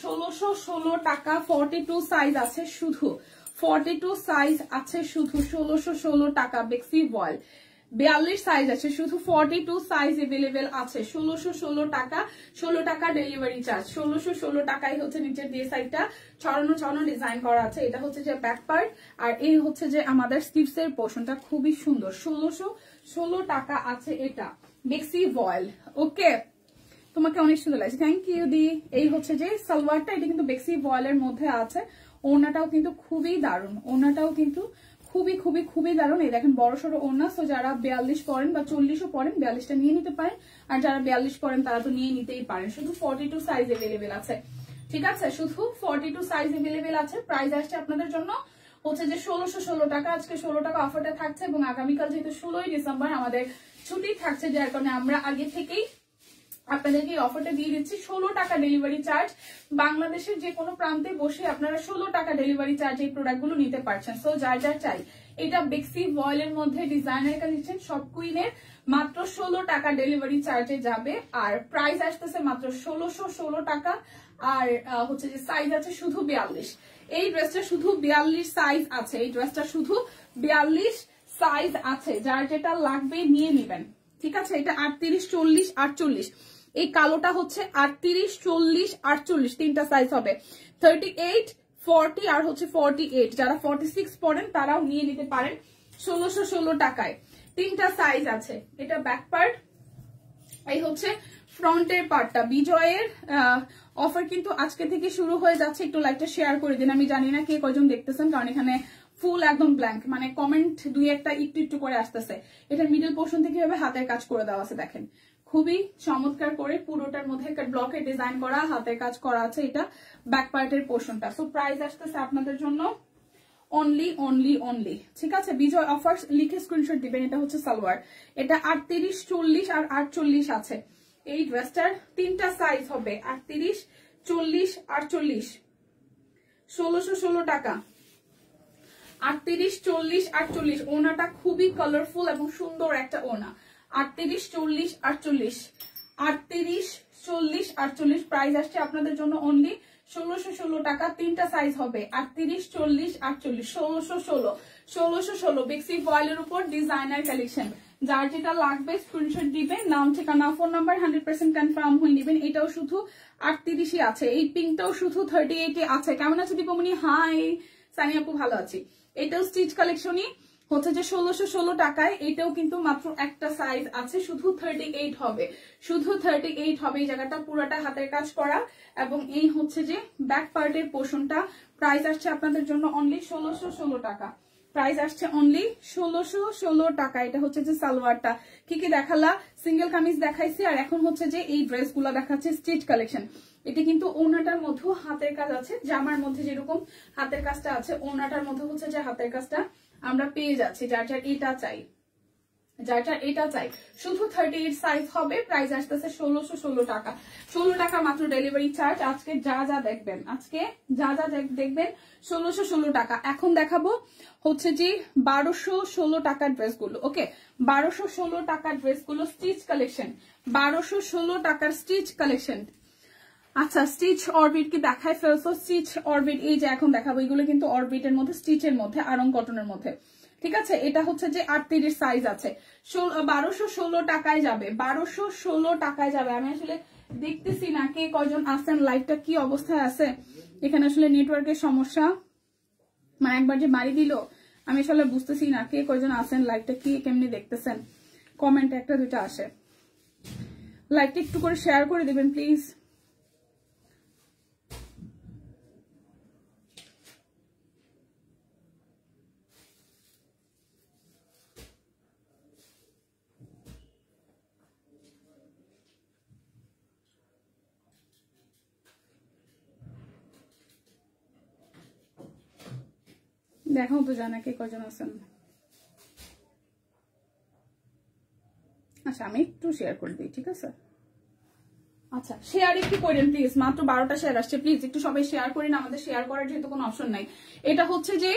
1616 টাকা। 42 সাইজ আছে শুধু, 42 সাইজ আছে শুধু 1616 টাকা বেক্সি বয়েল। 42 সাইজ আছে শুধু, 42 সাইজ এভেলেবেল আছে। 1616 টাকা, 16 টাকা ডেলিভারি চার্জ। 1616 টাকায় হচ্ছে নিচের দিয়ে সাইডটা ছড়ানো ছড়ানো ডিজাইন করা আছে। এটা হচ্ছে যে ব্যাক পার্ট, আর এই হচ্ছে যে আমাদের স্লিভস এর পোর্শনটা, খুবই সুন্দর। 1616 টাকা আছে এটা বেক্সি বয়েল। ওকে, তোমাকে অনেক সুন্দর লাগছে, থ্যাংক ইউ দি। এই হচ্ছে যে সালোয়ারটা, এটা কিন্তু বেক্সি বয়েলের মধ্যে আছে। ওড়নাটাও কিন্তু খুবই দারুণ, ওড়নাটাও কিন্তু খুবই খুবই খুবই দারুণ। এই দেখেন বড় সড়ো ওড়না, সো যারা 42 পরেন বা 40ও পরেন 42টা নিয়ে নিতে পারেন, আর যারা 42 পরেন তারা তো নিয়ে নিতেই পারেন। শুধু 42 সাইজ এভেলেবেল আছে, ঠিক আছে, শুধু 42 সাইজ এভেলেবেল আছে। প্রাইস আসছে আপনাদের জন্য হচ্ছে যে 1616 টাকা। আজকে 16 টাকা অফারটা থাকছে, এবং আগামীকাল যেহেতু 16ই ডিসেম্বর আমাদের ছুটি থাকছে, যার কারণে আমরা আগে থেকেই আপনাদেরকে এই অফারটা দিয়ে দিচ্ছি। 16 টাকা ডেলিভারি চার্জ, বাংলাদেশের যে কোনো প্রান্তে বসে আপনারা 16 টাকা ডেলিভারি চার্জ এই প্রোডাক্টগুলো নিতে পারছেন। সো যার যার চাই, এটা বেক্সি বয়েলের মধ্যে ডিজাইনার কালেকশন, সব কুইনের মাত্র 16 টাকা ডেলিভারি চার্জে যাবে। আর প্রাইস আসতেছে মাত্র 1616 টাকা। আর হচ্ছে যে সাইজ আছে শুধু 42। এই ড্রেসটা শুধু 42 সাইজ আছে, এই ড্রেসটা শুধু 42 সাইজ আছে। যার যেটা লাগবে নিয়ে নেবেন, ঠিক আছে। এটা 38, 40, 48। এই কালোটা হচ্ছে 38, 40, 48 তিনটা সাইজ হবে। 38, 40 আর হচ্ছে 48। যারা 46 পড়েন তারাও নিয়ে নিতে পারেন 1616 টাকায়। তিনটা সাইজ আছে। এটা ব্যাক পার্ট, এই হচ্ছে ফ্রন্টের পার্টটা। বিজয়ের অফার কিন্তু আজকে থেকে শুরু হয়ে যাচ্ছে, একটু লাইকটা শেয়ার করে দিন। আমি জানি না কে কয়জন দেখতেছেন, কারণ এখানে ফুল একদম ব্ল্যাঙ্ক, মানে কমেন্ট দুই একটা একটু একটু করে আসতেছে। এটা মিডল পোর্শন থেকে এভাবে হাতের কাজ করে দেওয়া আছে, দেখেন খুবই চমৎকার করে পুরোটার মধ্যে একটা ব্লকের ডিজাইন করা, হাতের কাজ করা আছে। এটা ব্যাক পার্টের পোর্শনটা। সো প্রাইস আসতেছে আপনাদের জন্য অনলি অনলি অনলি, ঠিক আছে? বিজয় অফার লিখে স্ক্রিনশট দিবেন। এটা হচ্ছে সালোয়ার, এটা 38, 40 আর 48 আছে। এই ড্রেসটার 3টা সাইজ হবে, 38, 40, 48, 1616 টাকা। 38, 40, 48। ওনাটা খুবই কালারফুল এবং সুন্দর একটা ওনা। 38, 40, 48, 38, 40, 48। প্রাইস আসছে আপনাদের জন্য অনলি 1616 টাকা। 3টা সাইজ হবে, 38, 40, 48, 1616, 1616। বেক্সি ফয়েলের উপর ডিজাইনার কালেকশন। যার যেটা লাগবে স্ক্রিনশট দিবেন, নাম ঠিকানা ফোন নাম্বার 100% কনফার্ম হয়ে নেবেন। এটাও শুধু 38ই আছে, এই পিঙ্কটাও শুধু 38 আছে। কেমন আছে দীপমণি? হাই সানি আপু, ভালো আছি। এটাও স্টিচ কালেকশনই হচ্ছে যে 1616 টাকায়। এটাও কিন্তু মাত্র একটা সাইজ আছে, শুধু 38 হবে, শুধু 38 হবে। এই জায়গাটা পুরোটা হাতের কাজ করা এবং এই হচ্ছে যে ব্যাক পার্টের পোর্শনটা। প্রাইস আসছে আপনাদের জন্য অনলি 1616 টাকা। প্রাইস আসছে অনলি 1616 টাকা। এটা হচ্ছে যে সালোয়ারটা কি কি দেখালা, সিঙ্গেল কামিজ দেখাইছি, আর এখন হচ্ছে যে এই ড্রেসগুলো দেখাচ্ছে স্টিচ কালেকশন। এটা কিন্তু ওনাটার মধ্যে হাতের কাজ আছে, জামার মধ্যে যেরকম হাতের কাজটা আছে, ওনাটার মধ্যে হচ্ছে যে হাতের কাজটা আমরা পেয়ে যাচ্ছি। যার যার এটা চাই, যার যার এটা চাই, শুধু 38 সাইজ হবে। প্রাইস আসতেছে 1616 টাকা। 16 টাকা মাত্র ডেলিভারি চার্জ। আজকে যা যা দেখবেন, আজকে যা যা দেখবেন 1616 টাকা। এখন দেখাবো হচ্ছে যে 1216 টাকার ড্রেসগুলো। ওকে, 1216 টাকার ড্রেসগুলো স্টিচ কালেকশন, 1216 টাকার স্টিচ কালেকশন। আচ্ছা, স্টিচ অরবিট কি দেখায় ফেলছো? স্টিচ অরবিট এই যে এখন দেখাবো, এগুলো কিন্তু অরবিটের মধ্যে, স্টিচের মধ্যে, আরং কটনের মধ্যে, ঠিক আছে? এটা হচ্ছে যে 38 সাইজ আছে, 1216 টাকায় যাবে, 1216 টাকায় যাবে। আমি আসলে দেখতেছি না কে কয়জন আছেন, লাইভটা কি অবস্থায় আছে। এখানে আসলে নেটওয়ার্কের সমস্যা, মানে একবার যে বাড়ি দিল, আমি আসলে বুঝতেছি না কে কয়জন আছেন, লাইভটা কি কেমনি দেখতেছেন। কমেন্ট একটা দুইটা আসে, লাইভটা একটু করে শেয়ার করে দিবেন প্লিজ। দেখাও তো জানা কে কজন আছেন। আচ্ছা, আমি একটু শেয়ার করে দিই, ঠিক আছে? আচ্ছা, শেয়ার একটু করেন প্লিজ, মাত্র 12টা শেয়ার আসছে, প্লিজ একটু সবাই শেয়ার করেন। আমাদের শেয়ার করার যেহেতু কোনো অপশন নাই। এটা হচ্ছে যে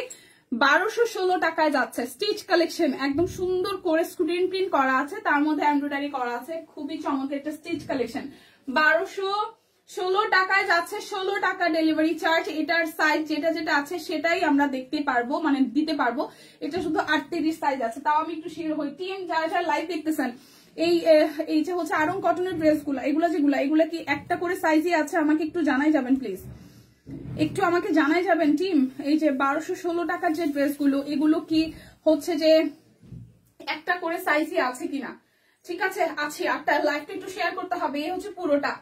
1216 টাকায় যাচ্ছে স্টিচ কালেকশন, একদম সুন্দর করে স্ক্রিন প্রিন্ট করা আছে, তার মধ্যে এমব্রয়ডারি করা আছে, খুবই চমৎকার একটা স্টিচ কালেকশন। 1216 টাকায় যাচ্ছে, 16 টাকা ডেলিভারি চার্জ। এটার সাইজ যেটা যেটা আছে সেটাই আমরা দেখতে পারবো, মানে দিতে পারবো। এটা শুধু 38 সাইজ আছে। তাও আমি একটু শেয়ার হই, টিম যারা যারা লাইভ দেখতেছেন, এই যে হচ্ছে আরং কটনের ড্রেসগুলো, এগুলা কি একটা করে সাইজই আছে? আমাকে একটু জানাই যাবেন প্লিজ, একটু আমাকে জানাই যাবেন টিম। এই যে 1216 টাকার যে ড্রেসগুলো, এগুলো কি হচ্ছে যে একটা করে সাইজই আছে কিনা? ঠিক আছে, আছে। আপনার লাইভটা একটু শেয়ার করতে হবে। এই হচ্ছে পুরোটা,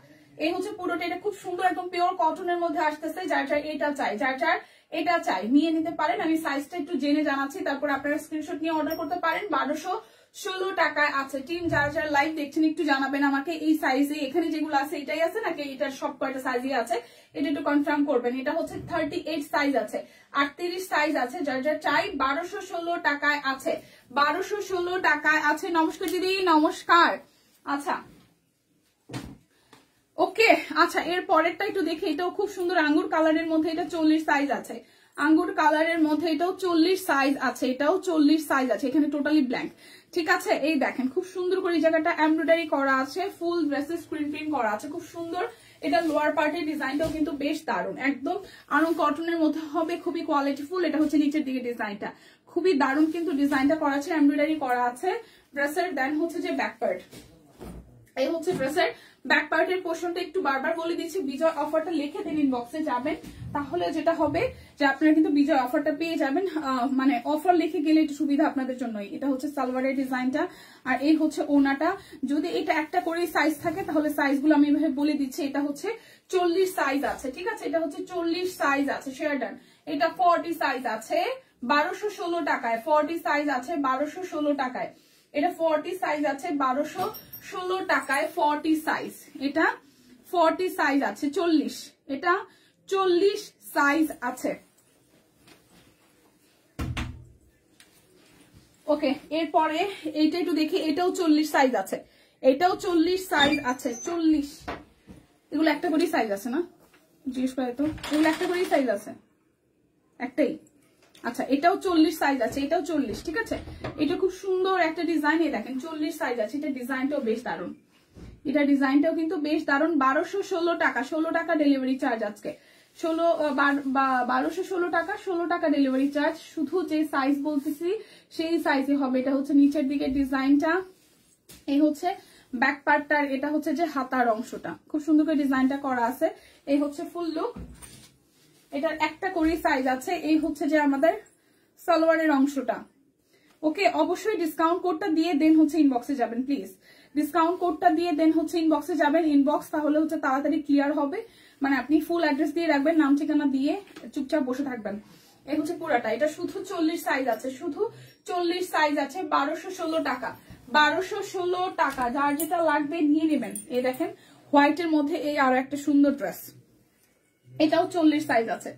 এই হচ্ছে পুরোটা। এটা খুব সুন্দর একদম পিওর কটনের মধ্যে আসতেছে। যার যার এটা চাই, যার যার এটা চাই নিয়ে নিতে পারেন। আমি সাইজটা একটু জেনে জানাচ্ছি, তারপর আপনারা স্ক্রিনশট নিয়ে অর্ডার করতে পারেন। 1216 টাকায় আছে। টিম যারা যারা লাইভ দেখছেন একটু জানাবেন আমাকে, এই সাইজে এখানে যেগুলো আছে এটাই আছে নাকি এটার সব কয়টা সাইজই আছে, এটা একটু কনফার্ম করবেন। এটা হচ্ছে 38 সাইজ আছে, 38 সাইজ আছে। যার যার চাই 1216 টাকায় আছে, 1216 টাকায় আছে। নমস্কার দিদি, নমস্কার। আচ্ছা, ওকে। আচ্ছা, এর পরেরটা একটু দেখে, এটাও খুব সুন্দর আঙ্গুর কালারের মধ্যে, এটা 40 সাইজ আছে, আঙ্গুর কালারের মধ্যে এটাও 40 সাইজ আছে, এটাও 40 সাইজ আছে। এখানে টোটালি ব্ল্যাঙ্ক, ঠিক আছে? এই দেখেন খুব সুন্দর করে এই জায়গাটা এমব্রয়ডারি করা আছে, ফুল ড্রেসে স্ক্রিন প্রিন্ট করা আছে, খুব সুন্দর। এটা লোয়ার পার্টের ডিজাইনটাও কিন্তু বেশ দারুণ, একদম আরং কটনের মধ্যে হবে, খুবই কোয়ালিটিফুল। এটা হচ্ছে নিচের দিকে ডিজাইনটা, খুবই দারুণ কিন্তু ডিজাইনটা করা আছে, এমব্রয়ডারি করা আছে ড্রেসের। দেন হচ্ছে যে ব্যাক পার্ট, এই হচ্ছে ড্রেসের ব্যাক পার্টের পোর্শনটা। একটু বারবার বলে দিচ্ছি, বিজয় অফারটা লিখে দিন, ইনবক্সে যাবেন, তাহলে যেটা হবে যে আপনারা কিন্তু বিজয় অফারটা পেয়ে যাবেন। মানে অফার লিখে গেলে একটু সুবিধা আপনাদের জন্যই। এটা হচ্ছে সালোয়ারের ডিজাইনটা, আর এই হচ্ছে ওনাটা। যদি এটা একটা করে সাইজ থাকে তাহলে সাইজগুলো আমি এভাবে বলে দিচ্ছি। এটা হচ্ছে 40 সাইজ আছে, ঠিক আছে? এটা হচ্ছে 40 সাইজ আছে, শেয়ার ডান। এটা 40 সাইজ আছে 1216 টাকায়, 40 সাইজ আছে 1216 টাকায়। এটা 40 সাইজ আছে 1216 টাকায়, 40 সাইজ। এটা 40 সাইজ আছে, 40, এটা 40 সাইজ আছে। ওকে, এরপরে এইটা একটু দেখি, এটাও 40 সাইজ আছে, এটাও 40 সাইজ আছে, 40। এগুলো একটা করেই সাইজ আছে না, জিজ্ঞেস করে তো, এগুলো একটা করেই সাইজ আছে, একটাই। আচ্ছা, এটাও 40 সাইজ আছে, এটাও 40, ঠিক আছে। এটা খুব সুন্দর একটা ডিজাইন, এই দেখেন 40 সাইজ আছে। এটা ডিজাইনটাও বেশ দারুণ, এটা ডিজাইনটাও কিন্তু বেশ দারুণ। 1216 টাকা, 16 টাকা ডেলিভারি চার্জ আজকে, 1216 টাকা, 16 টাকা ডেলিভারি চার্জ। শুধু যে সাইজ বলতেছি সেই সাইজে হবে। এটা হচ্ছে নিচের দিকে ডিজাইনটা, এই হচ্ছে ব্যাক পার্টটার, এটা হচ্ছে যে হাতার অংশটা, খুব সুন্দর করে ডিজাইনটা করা আছে। এই হচ্ছে ফুল লুক, এটার একটা করে সাইজ আছে। এই হচ্ছে যে আমাদের সালোয়ারের অংশটা। ওকে, অবশ্যই ডিসকাউন্ট কোডটা দিয়ে দেন হচ্ছে ইনবক্সে যাবেন, প্লিজ ডিসকাউন্ট কোডটা দিয়ে দেন হচ্ছে ইনবক্সে যাবেন। ইনবক্স তাহলে হচ্ছে তাড়াতাড়ি ক্লিয়ার হবে, মানে আপনি ফুল অ্যাড্রেস দিয়ে রাখবেন, নাম ঠিকানা দিয়ে চুপচাপ বসে থাকবেন। এই হচ্ছে পুরাটা, এটা শুধু 40 সাইজ আছে, শুধু 40 সাইজ আছে, 1216 টাকা, 1216 টাকা। যার যেটা লাগবে নিয়ে নেবেন। এই দেখেন হোয়াইটের মধ্যে এই আরো একটা সুন্দর ড্রেস, এটাও 40 সাইজ আছে,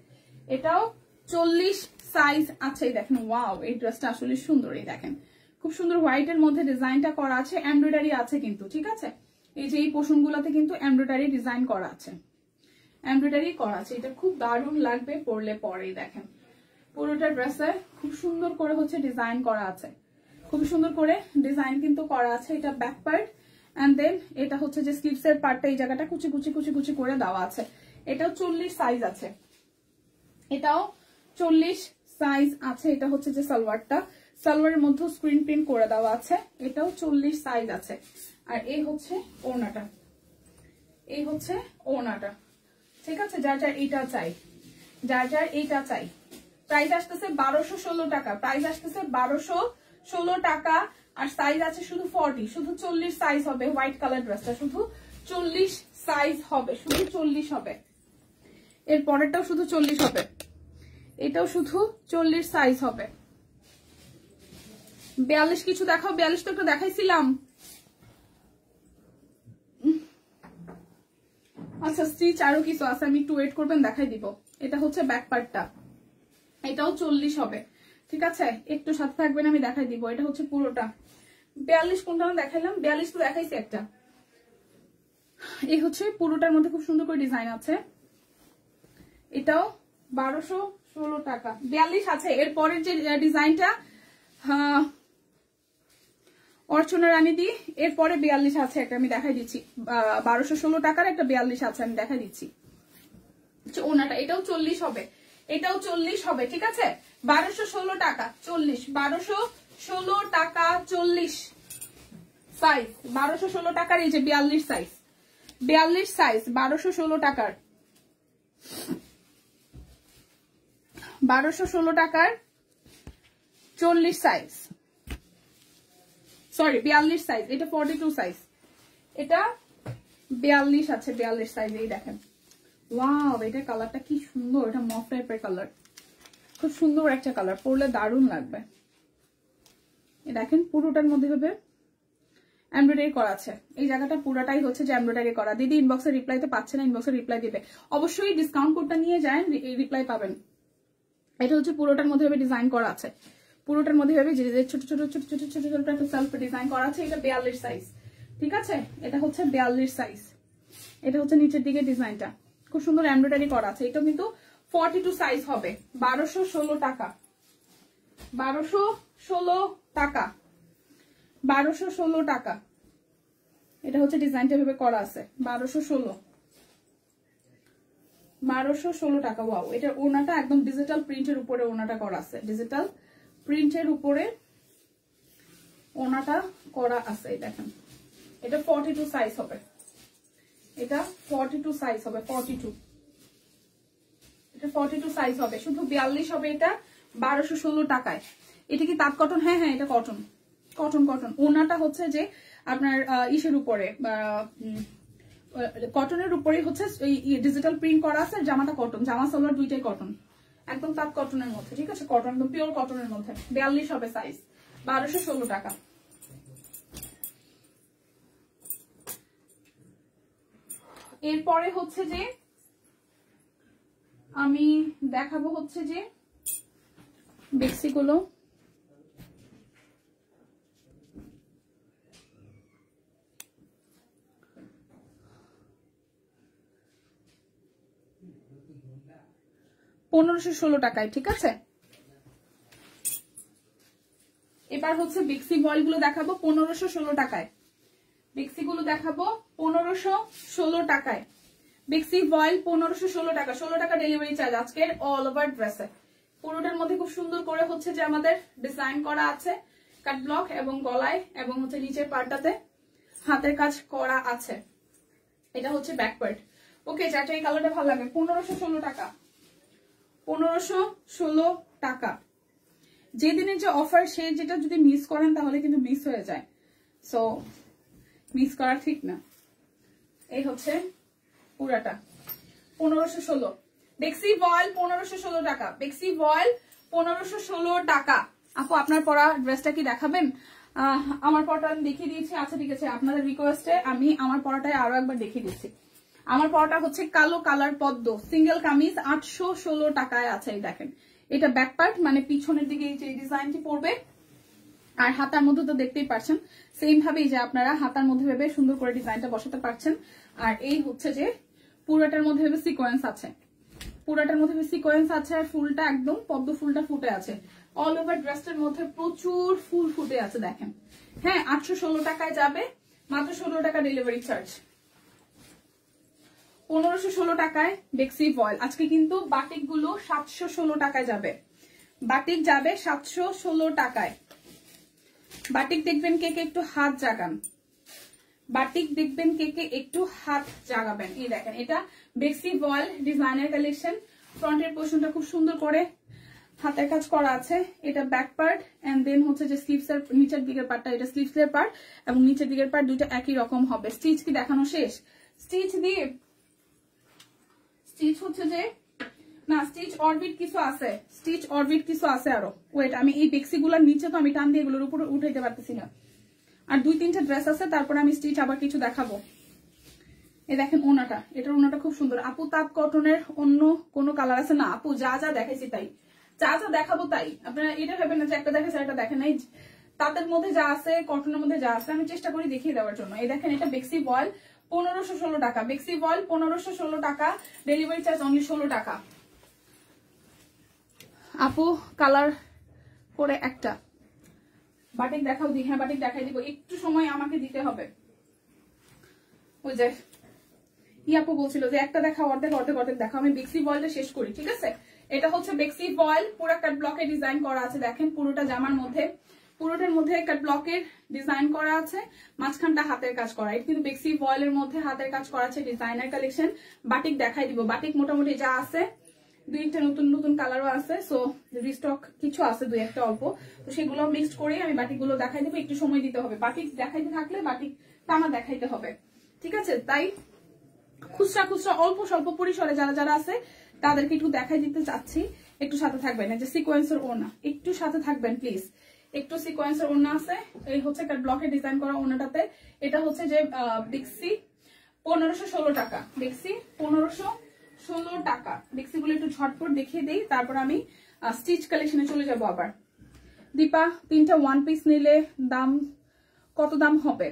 এটাও 40 সাইজ আছে। দেখেন ওয়াও, এই ড্রেসটা আসলে সুন্দর। এই দেখেন খুব সুন্দর হোয়াইটের মধ্যে ডিজাইনটা করা আছে, এমব্রয়ডারি আছে কিন্তু, ঠিক আছে। এই যে এই পোর্শনগুলোতে কিন্তু এমব্রয়ডারি ডিজাইন করা আছে, এমব্রয়ডারি করা আছে। এটা খুব দারুণ লাগবে পরলে পরে। দেখেন পুরোটা ড্রেসে খুব সুন্দর করে হচ্ছে ডিজাইন করা আছে, খুব সুন্দর করে ডিজাইন কিন্তু করা আছে। এটা ব্যাক পার্ট, এন্ড দেন এটা হচ্ছে যে স্লিভস এর পার্টটা, এই জায়গাটা কুচি কুচি কুচি কুচি করে দেওয়া আছে। এটাও 40 সাইজ আছে, এটাও 40 সাইজ আছে। এটা হচ্ছে যে সালোয়ারটা, সালোয়ারের মধ্যে স্ক্রিন প্রিন্ট করে দেওয়া আছে, এটাও 40 সাইজ আছে। আর এই হচ্ছে ওড়নাটা, এই হচ্ছে ওড়নাটা, ঠিক আছে। যার যার এইটা চাই, যার যার এইটা চাই। প্রাইস আসতেছে 1216 টাকা, প্রাইস আসতেছে 1216 টাকা। আর সাইজ আছে শুধু 40, শুধু 40 সাইজ হবে। হোয়াইট কালার ড্রেসটা শুধু 40 সাইজ হবে, শুধু 40 হবে। এর পরেরটাও শুধু 40 হবে, এটাও শুধু 40 সাইজ হবে। 42 কিছু দেখাও, 42 তো একটু দেখাইছিলাম। আচ্ছা স্টিচ আরো কিছু আছে, আমি একটু ওয়েট করবেন, দেখাই দিব। এটা হচ্ছে ব্যাক পার্টটা, এটাও 40 হবে, ঠিক আছে। একটু সাথে থাকবেন, আমি দেখাই দিব। এটা হচ্ছে পুরোটা। 42 কোনটা দেখাইলাম, 42 তো দেখাইছি একটা। এই হচ্ছে পুরোটার মধ্যে খুব সুন্দর করে ডিজাইন আছে, এটাও 1216 টাকা। 42 আছে। এরপরের যে ডিজাইনটা অর্চনা রানী দি, এরপরে 42 আছে একটা, আমি দেখাই দিচ্ছি। 1216 টাকার একটা 42 আছে, আমি দেখাই দিচ্ছি। ওনাটা এটাও 40 হবে, এটাও 40 হবে, ঠিক আছে। 1216 টাকা 40, 1216 টাকা 40 সাইজ, 1216 টাকার এই যে 42 সাইজ, 42 সাইজ 1216 টাকার, 1216 টাকার 40 সাইজ, সরি 42 সাইজ। এটা 42 সাইজ, এটা 42 আছে, 42 সাইজ। এই দেখেন ওয়াও, এটা কালারটা কি সুন্দর, এটা মফ টাইপের কালার, খুব সুন্দর একটা কালার, পরলে দারুণ লাগবে। এই দেখেন পুরোটার মধ্যে হবে এমব্রয়ডারি করা আছে, এই জায়গাটা পুরোটাই হচ্ছে যে এমব্রয়ডারি করা। দিদি ইনবক্সে রিপ্লাই তো পাচ্ছে না, ইনবক্সে রিপ্লাই দিবে অবশ্যই, ডিসকাউন্ট কোডটা নিয়ে যান, রিপ্লাই পাবেন। এটা হচ্ছে পুরোটার মধ্যে হবে ডিজাইন করা আছে, পুরোটার মধ্যে হবে যে ছোট ছোট ছোট ছোট ছোট ছোট একটা সেলফ ডিজাইন করা আছে। এটা 42 সাইজ, ঠিক আছে। এটা হচ্ছে 42 সাইজ, এটা হচ্ছে নিচের দিকে ডিজাইনটা খুব সুন্দর এমব্রয়ডারি করা আছে। এটা কিন্তু 42 সাইজ হবে, 1216 টাকা, 1216 টাকা, 1216 টাকা। এটা হচ্ছে ডিজাইনটা ভাবে করা আছে, 1216 টাকা। ওয়াও, এটা ওনাটা একদম ডিজিটাল প্রিন্টের উপরে ওনাটা করা আছে, ডিজিটাল প্রিন্টের উপরে ওনাটা করা আছে। দেখেন এটা 42 সাইজ হবে, এটা 42 সাইজ হবে, 42, এটা 42 সাইজ হবে, শুধু 42 হবে। এটা 1216 টাকায়। এটা কি তাঁত কটন? হ্যাঁ হ্যাঁ, এটা কটন, কটন কটন। ওনাটা হচ্ছে যে আপনার ইসের উপরে কটনের উপরে হচ্ছে ডিজিটাল প্রিন্ট করা আছে। জামাটা কটন, জামা সালোয়ার দুইটাই কটন, একদম তাঁত কটনের মধ্যে, ঠিক আছে। কটন একদম পিওর কটনের মধ্যে, 42 হবে সাইজ, 1216 টাকা। এরপরে হচ্ছে যে আমি দেখাবো হচ্ছে যে বেক্সিগুলো, 1516 টাকায়, ঠিক আছে। এবার হচ্ছে বেক্সি ভয়েল গুলো দেখাবো 1516 টাকায়। বেক্সি গুলো দেখাবো 1516 টাকায়। বেক্সি ভয়েল 1516 টাকা, 16 টাকা ডেলিভারি চার্জ আজকের অল ওভার ড্রেসে। পুরোটার মধ্যে খুব সুন্দর করে হচ্ছে যে আমাদের ডিজাইন করা আছে কাট ব্লক এবং গলায় এবং হচ্ছে নিচের পার্টটাতে হাতের কাজ করা আছে। এটা হচ্ছে ব্যাক পার্ট। ওকে, যাটা এই কালারটা ভালো লাগে 1516 টাকা, 1516 টাকা। যেদিনের যে অফার সে যেটা যদি মিস করেন তাহলে কিন্তু মিস হয়ে যায়, সো মিস করা ঠিক না। এই হচ্ছে পুরাটা 1516। বেক্সি ভয়েল 1516 টাকা, বেক্সি ভয়েল 1516 টাকা। আপু আপনার পরা ড্রেসটা কি দেখাবেন? আমার পরাটা আমি দেখিয়ে দিয়েছি। আচ্ছা ঠিক আছে, আপনাদের রিকোয়েস্টে আমি আমার পরাটায় আরো একবার দেখিয়ে দিচ্ছি। আমার পরাটা হচ্ছে কালো কালার পদ্ম, সিঙ্গেল কামিজ 816 টাকায় আছে। এই দেখেন, এটা ব্যাক পার্ট, মানে পিছনের দিকে এই যে ডিজাইনটি পড়বে। আর হাতার মধ্যে তো দেখতেই পাচ্ছেন সেম ভাবেই যে আপনারা হাতার মধ্যে ভেবে সুন্দর করে ডিজাইনটা বসাতে পারছেন। আর এই হচ্ছে যে পুরাটার মধ্যে ভেবে সিকোয়েন্স আছে, পুরাটার মধ্যে সিকোয়েন্স আছে। আর ফুলটা একদম পদ্ম ফুলটা ফুটে আছে। অল ওভার ড্রেসটার মধ্যে প্রচুর ফুল ফুটে আছে দেখেন। হ্যাঁ, 816 টাকায় যাবে, মাত্র 16 টাকা ডেলিভারি চার্জ। 1516 টাকায় বেক্সি ভয়েল। আজকে কিন্তু বাটিক গুলো 716 টাকায় যাবে, বাটিক যাবে 716 টাকায়। বাটিক দেখবেন কে কে একটু হাত জাগান, বাটিক দেখবেন কে কে একটু হাত জাগাবেন। এই দেখেন, এটা বেক্সি ভয়েল ডিজাইনার কালেকশন। ফ্রন্টের পোর্শনটা খুব সুন্দর করে হাতের কাজ করা আছে। এটা ব্যাক পার্ট এন্ড দেন হচ্ছে যে স্লিভস এর নিচের দিকের পার্টটা, এটা স্লিভস এর পার্ট এবং নিচের দিকের পার্ট দুইটা একই রকম হবে। স্টিচ কি দেখানো শেষ? স্টিচ দিয়ে স্টিচ হচ্ছে যে না, স্টিচ অরবিট কিছু আছে, স্টিচ অরবিট কিছু আছে আরো। ওয়েট, আমি এই বেক্সি গুলোর নিচে তো আমি টান দিয়ে এগুলোর উপরে উঠাইতে পারতেছি না। আর 2-3টা ড্রেস আছে, তারপরে আমি স্টিচ আবার কিছু দেখাবো। এই দেখেন ওনাটা, এটার ওনাটা খুব সুন্দর। আপু তাঁত কটনের অন্য কোনো কালার আছে না? আপু যা যা দেখাইছি তাই, যা যা দেখাবো তাই। আপনারা এটা ভেবেন না যে একটা দেখাচ্ছে একটা দেখেন নাই। তাঁতের মধ্যে যা আছে, কটনের মধ্যে যা আছে আমি চেষ্টা করি দেখিয়ে দেওয়ার জন্য। এই দেখেন, এটা বেক্সি ভয়েল 1516 টাকা, বেক্সি ভয়েল 1516 টাকা, ডেলিভারি চার্জ অনলি 16 টাকা। আপু কালার করে একটা বাটিক দেখাও দি। হ্যাঁ, বাটিক দেখাই দিব, একটু সময় আমাকে দিতে হবে। ওই যে আপু বলছিল যে একটা দেখাও, অর্ধেক অর্ধেক অর্ধেক দেখাও। আমি বেক্সি ভয়েলটা শেষ করি, ঠিক আছে? এটা হচ্ছে বেক্সি ভয়েল, পুরো কাট ব্লকে ডিজাইন করা আছে। দেখেন পুরোটা জামার মধ্যে, পুরোটার মধ্যে কাট ব্লকের ডিজাইন করা আছে, মাঝখানটা হাতের কাজ করা। এটা কিন্তু বেক্সি ভয়েলের মধ্যে হাতের কাজ করা আছে, ডিজাইনার কালেকশন। বাটিক দেখাই দিব, বাটিক মোটামুটি যা আছে, 2-1টা নতুন নতুন কালারও আছে, সো রিস্টক কিছু আছে 2-1টা অল্প, তো সেগুলো মিক্সড করে আমি বাটিক গুলো দেখাই দেবো। একটু সময় দিতে হবে, বাটিক দেখাইতে থাকলে বাটিক টানা দেখাইতে হবে, ঠিক আছে? তাই খুচরা খুচরা অল্প স্বল্প পরিসরে যারা যারা আছে তাদেরকে একটু দেখাই দিতে চাচ্ছি। একটু সাথে থাকবেন। যে সিকোয়েন্সের ওড়না, একটু সাথে থাকবেন প্লিজ। একটু সিকোয়েন্সের ওড়না আছে, এই হচ্ছে কাট ব্লকে ডিজাইন করা ওড়নাটাতে। এটা হচ্ছে যে বেক্সি 1516 টাকা, বেক্সি 1516 টাকা। বেক্সি গুলো একটু ঝটপট দেখিয়ে দেই, তারপর আমি স্টিচ কালেকশনে চলে যাব। আবার দীপা, 3টা ওয়ান পিস নিলে দাম কত দাম হবে?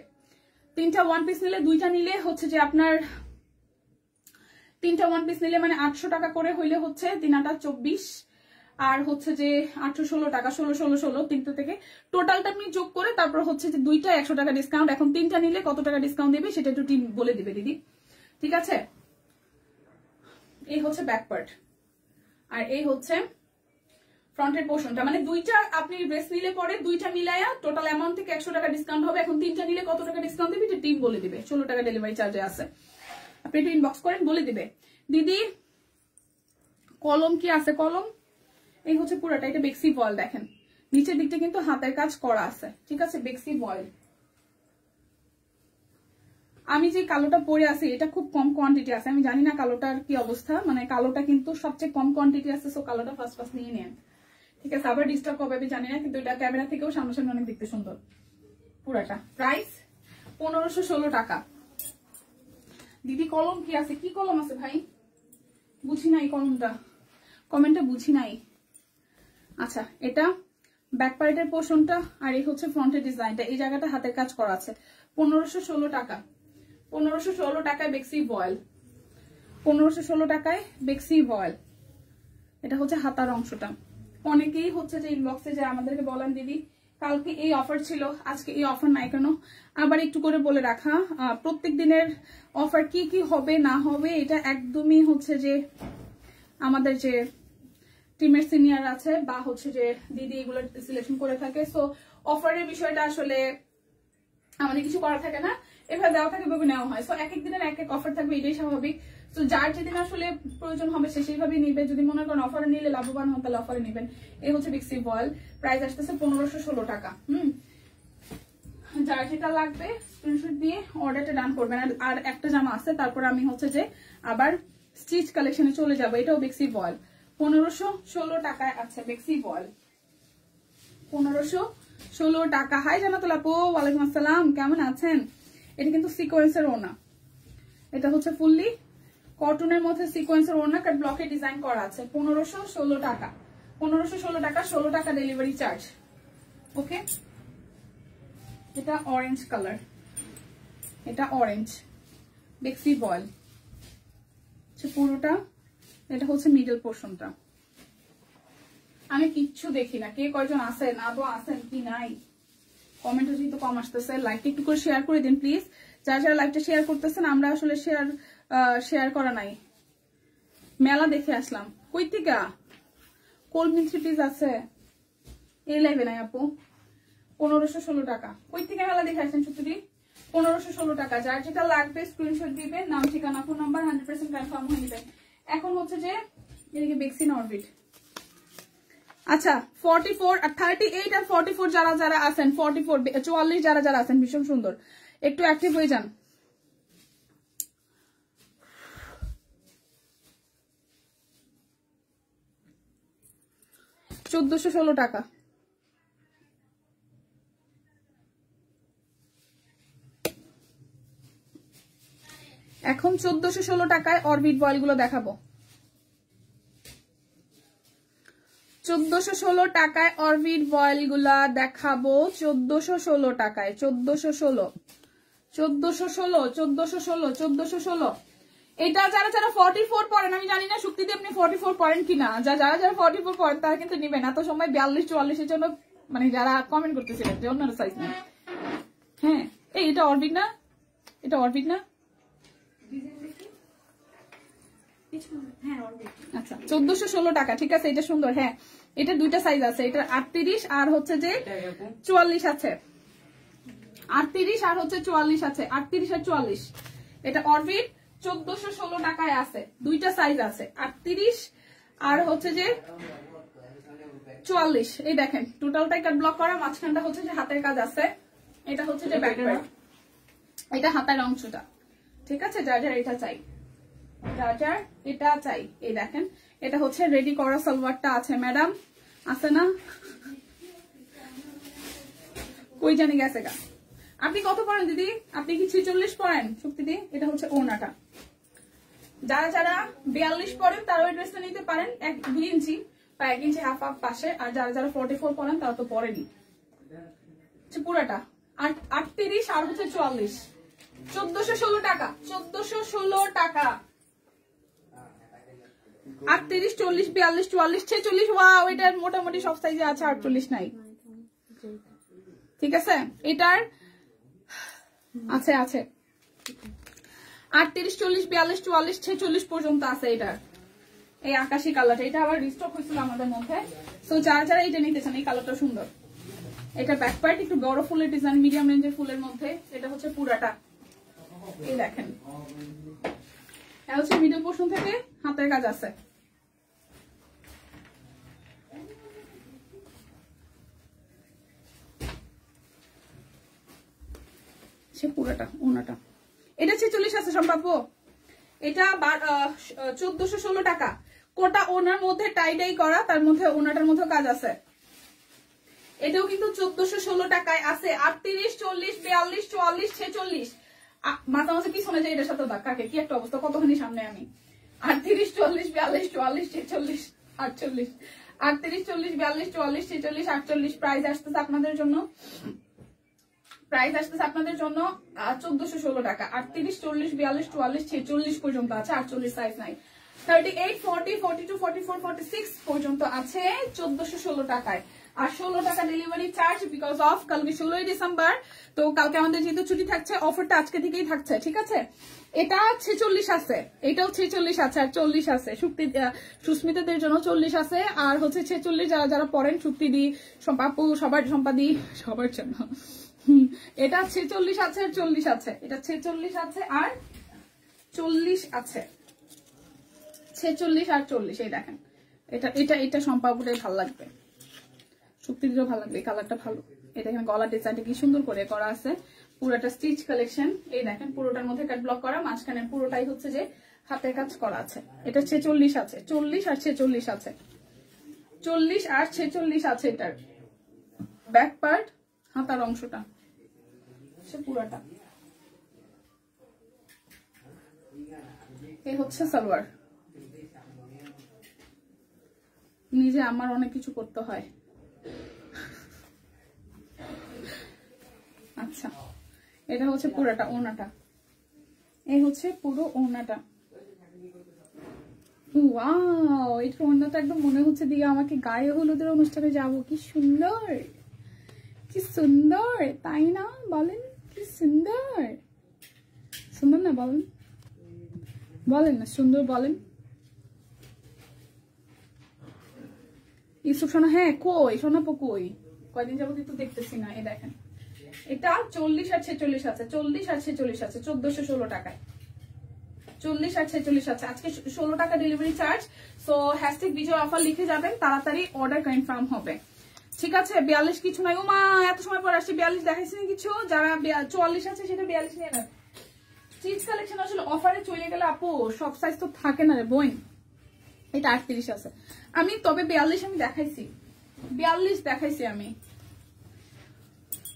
3টা ওয়ান পিস নিলে, 2টা নিলে হচ্ছে যে আপনার 3টা ওয়ান পিস নিলে মানে 800 টাকা করে হইলে হচ্ছে 3-8 24, আর হচ্ছে যে 816 টাকা, 16 3টা থেকে টোটালটা আপনি যোগ করে তারপর হচ্ছে যে 2টা 100 টাকা ডিসকাউন্ট। এখন 3টা নিলে কত টাকা ডিসকাউন্ট দেবে সেটা একটু টিম বলে দিবে দিদি, ঠিক আছে? এই হচ্ছে ব্যাক পার্ট আর এই হচ্ছে ফ্রন্টের পোর্শনটা। মানে 2টা আপনি ড্রেস নিলে পরে 2টা মিলায়া টোটাল অ্যামাউন্ট থেকে 100 টাকা ডিসকাউন্ট হবে। এখন 3টা নিলে কত টাকা ডিসকাউন্ট দেবে এটা টিম বলে দিবে। 16 টাকা ডেলিভারি চার্জে আছে, আপনি একটু ইনবক্স করেন, বলে দিবে। দিদি কলম কি আছে? কলম এই হচ্ছে পুরোটা, এটা বেক্সি ভয়েল। দেখেন নিচের দিকটা কিন্তু হাতের কাজ করা আছে, ঠিক আছে? বেক্সি ভয়েল। আমি যে কালোটা পরে আছি এটা খুব কম কোয়ান্টিটি আছে, আমি জানি না কালোটার কি অবস্থা, মানে কালোটা কিন্তু সবচেয়ে কম কোয়ান্টিটি আছে, সো কালোটা ফার্স্ট ফার্স্ট নিয়ে নেন, ঠিক আছে? আবার ডিস্টার্ব হবে আমি জানি না, কিন্তু এটা ক্যামেরা থেকেও সামনাসামনি অনেক দেখতে সুন্দর। পুরাটা প্রাইস 1516 টাকা। দিদি কলম কি আছে? কি কলম আছে ভাই? বুঝি নাই কলমটা, কমেন্টটা বুঝি নাই। আচ্ছা, এটা ব্যাক পার্টের পোর্শনটা আর এই হচ্ছে ফ্রন্টের ডিজাইনটা। এই জায়গাটা হাতের কাজ করা আছে। 1516 টাকা, 1516 টাকায় বেক্সি ভয়েল, 1516 টাকায় বেক্সি ভয়েল, এটা হচ্ছে হাতার অংশটা। অনেকেই হচ্ছে যে ইনবক্সে যে আমাদেরকে বলেন দিদি কালকে এই অফার ছিল, আজকে এই অফার নাই কেন? আবার একটু করে বলে রাখা, প্রত্যেক দিনের অফার কি কি হবে না হবে এটা একদমই হচ্ছে যে আমাদের যে টিমের সিনিয়র আছে বা হচ্ছে যে দিদি এগুলো সিলেকশন করে থাকে। সো অফারের বিষয়টা আসলে আমাদের কিছু করা থাকে না, এভাবে দেওয়া থাকে ভাবে নেওয়া হয়। সো এক এক দিনের এক এক অফার থাকবে, এটাই স্বাভাবিক। তো যার যেদিন আসলে প্রয়োজন হবে সে সেইভাবেই নিবে। যদি মনে করেন অফারে নিলে লাভবান হন তাহলে অফারে নেবেন। এই হচ্ছে বিগ সি ভয়েল, প্রাইস আসতেছে 1516 টাকা। যার যেটা লাগবে স্ক্রিনশট দিয়ে অর্ডারটা ডান করবেন। আর একটা জামা আছে, তারপর আমি হচ্ছে যে আবার স্টিচ কালেকশনে চলে যাবো। এটাও বিগ সি ভয়েল 1516 টাকায় আছে। বিগ সি ভয়েল 1516 টাকা। হাই জানাতুল আপু, ওয়ালাইকুম আসসালাম, কেমন আছেন? এটা কিন্তু সিকোয়েন্সের ওড়না, এটা হচ্ছে ফুললি কটনের মধ্যে সিকোয়েন্সের ওড়না, কাট ব্লকে ডিজাইন করা আছে। 1516 টাকা, 1516 টাকা, 16 টাকা ডেলিভারি চার্জ। ওকে, এটা অরেঞ্জ কালার, এটা অরেঞ্জ বিগ সি ভয়েল পুরোটা। এটা হচ্ছে মিডল পোর্শনটা। আমি কিচ্ছু দেখি না, কে কয়জন আছেন আদৌ আছেন কি নাই। কমেন্টে যেহেতু কম আসতেছে, লাইকটা একটু করে শেয়ার করে দিন প্লিজ। যারা যারা লাইকটা শেয়ার করতেছেন, আমরা আসলে শেয়ার করা নাই, মেলা দেখে আসলাম। কই থেকে কোলমিন থ্রি পিস আছে এই লাইভে নাই আপু? 1516 টাকা। কই থেকে মেলা দেখে আসছেন? সত্যি 1516 টাকা। যার যেটা লাগবে স্ক্রিনশট দিবেন, নাম ঠিকানা ফোন নাম্বার 100% কনফার্ম হয়ে যাবে। এখন হচ্ছে যে এদিকে বেক্সিন অরবিট। আচ্ছা 44 আর 38 আর 44 যারা যারা আছেন, 44 যারা যারা আছেন, ভীষণ সুন্দর, একটু অ্যাক্টিভ হয়ে যান। $1416 টাকা। এখন 1416 টাকায় অরবিট বয়েল গুলো দেখাবো। 1416 টাকায় অরবিট বয়েল গুলা দেখাবো। 1416 টাকায়, 1416। এটা যারা যারা 44 পড়েন, আমি জানি না শুক্তি দিয়ে আপনি 44 পড়েন কিনা, যারা যারা 44 পড়েন তারা কিন্তু নিবেন। এত সময় 42-44 এর জন্য মানে যারা কমেন্ট করতেছিলেন যে অন্য সাইজ নেই। হ্যাঁ এটা অরবিট না, এটা অরবিট না। আচ্ছা 1416 টাকা, ঠিক আছে, এটা সুন্দর। হ্যাঁ এটা দুইটা সাইজ আছে, এটা 38 আর হচ্ছে যে 44 আছে। 38 আর হচ্ছে 44 আছে, 38 আর 44। এটা অরবিট 1416 টাকায় আছে, দুইটা সাইজ আছে, 38 আর হচ্ছে যে 44। এই দেখেন টোটালটাই কাট ব্লক করা, মাঝখানটা হচ্ছে যে হাতের কাজ আছে। এটা হচ্ছে যে ব্যাক পার্ট, এটা হাতের অংশটা, ঠিক আছে। যার যার এটা চাই, যার যার এটা চাই। এই দেখেন এটা হচ্ছে রেডি করা সালোয়ারটা আছে ম্যাডাম, আছে না? কই জানি গেছে গা। আপনি কত পড়েন দিদি? আপনি কি 46 পড়েন শক্তি দি? এটা হচ্ছে ওনাটা। যারা যারা 42 পড়েন তারা ওই ড্রেসটা নিতে পারেন, 2 ইঞ্চি বা 1 ইঞ্চি হাফ হাফ পাশে। আর যারা যারা 44 পড়েন তারা তো পড়েনি। পুরাটা 38 আর হচ্ছে 44, 1416 টাকা, 1416 টাকা। 38, 40, 42, 44, 46। ওয়াও, এটার মোটামুটি সব সাইজে আছে, 48 নাই, ঠিক আছে। এটার আছে 38, 40, 42, 44, 46 পর্যন্ত আছে এটার। এই আকাশি কালারটা, এটা আবার রিস্টক হয়েছিল আমাদের মধ্যে। সো যারা যারা এটা নিতে চান, এই কালারটা সুন্দর। এটা ব্যাক পার্ট একটু বড় ফুলের ডিজাইন, মিডিয়াম রেঞ্জের ফুলের মধ্যে। এটা হচ্ছে পুরাটা, এই দেখেন এটা হচ্ছে মিডল পোর্শন থেকে হাতের কাজ আছে। পুরাটা ওনাটা, এটা 46 আছে সম্ভাব্য। এটা 1416 টাকা। কোটা ওনার মধ্যে টাইডাই করা, তার মধ্যে ওনাটার মধ্যে কাজ আছে। এটাও কিন্তু 1416 টাকায় আছে। 38, 40, 42, 44, 46। মাঝে মাঝে পিছনে যায় এটার সাথে কাকে কি একটা অবস্থা, কতখানি সামনে আমি। 38, 40, 42, 44, 46, 48। 38, 40, 42, 44, 46, 48। প্রাইস আসতেছে আপনাদের জন্য, প্রাইস আসতেছে আপনাদের জন্য 1416 টাকা। 38, 40, 42, 44, 46 পর্যন্ত আছে, 48 সাইজ নাই। 38, 40, 42, 44, 46 পর্যন্ত আছে 1416 টাকায়। আর 16 টাকা ডেলিভারি চার্জ বিকজ অফ কালকে 16 ডিসেম্বর, তো কালকে আমাদের যেহেতু ছুটি থাকছে, অফারটা আজকে থেকেই থাকছে, ঠিক আছে। এটা 46 আছে, এটাও 46 আছে, আর 40 আছে সুস্মিতাদের জন্য 40 আছে, আর হচ্ছে 46 যারা যারা পড়েন সুপ্তিদি, পাপু, সম্পাদি সবার জন্য এটা 46 আছে আর 40 আছে, এটা 46 আছে আর 40 আছে, 46 আর 40। এই দেখেন, এটা এটা এটা সম্পাপুটাই ভালো লাগবে, সুপ্তিদিরও ভালো লাগবে, এই কালারটা ভালো। এটা এখানে গলার ডিজাইনটা কি সুন্দর করে করা আছে, পুরোটা স্টিচ কালেকশন। এই দেখেন পুরোটার মধ্যে কাট ব্লক করা, মাঝখানে পুরোটাই হচ্ছে যে হাতের কাজ করা আছে। এটা 46 আছে, 40 আর 46 আছে, 40 আর 46 আছে। এটার ব্যাক পার্ট, হাতার অংশটা সে পুরোটা, এই হচ্ছে সালোয়ার। নিজে আমার অনেক কিছু করতে হয়। আচ্ছা, এটা হচ্ছে পুরোটা ওড়নাটা, এই হচ্ছে পুরো ওড়নাটা। ওয়াও, এই ওড়নাটা একদম মনে হচ্ছে দিয়ে আমাকে গায়ে হলুদের অনুষ্ঠানে যাব। কি সুন্দর, কি সুন্দর, তাই না? বলেন কি সুন্দর, সুন্দর না? বলেন, বলেন না সুন্দর, বলেন। ইউসুফ সোনা, হ্যাঁ কই সোনাপো কই, কয়দিন যাবো কিন্তু দেখতেছি না। এই দেখেন, এটা 40 আর 46 আছে, 40 আর 46 আছে 1416 টাকায়, 40 আর 46 আছে। আজকে 16 টাকা ডেলিভারি চার্জ। সো হ্যাশট্যাগ বিজয় অফার লিখে যাবেন, তাড়াতাড়ি অর্ডার কনফার্ম হবে, ঠিক আছে। 42 কিছু নাই, ও মা এত সময় পর আসছে, 42 দেখাইছি না কিছু। যারা 44 আছে সেটা 42 নিয়ে নেন। চিজ কালেকশন আসলে অফারে চলে গেলে আপু সব সাইজ তো থাকে না রে বোন। এটা 38 আছে, আমি তবে 42 আমি দেখাইছি, 42 দেখাইছি আমি।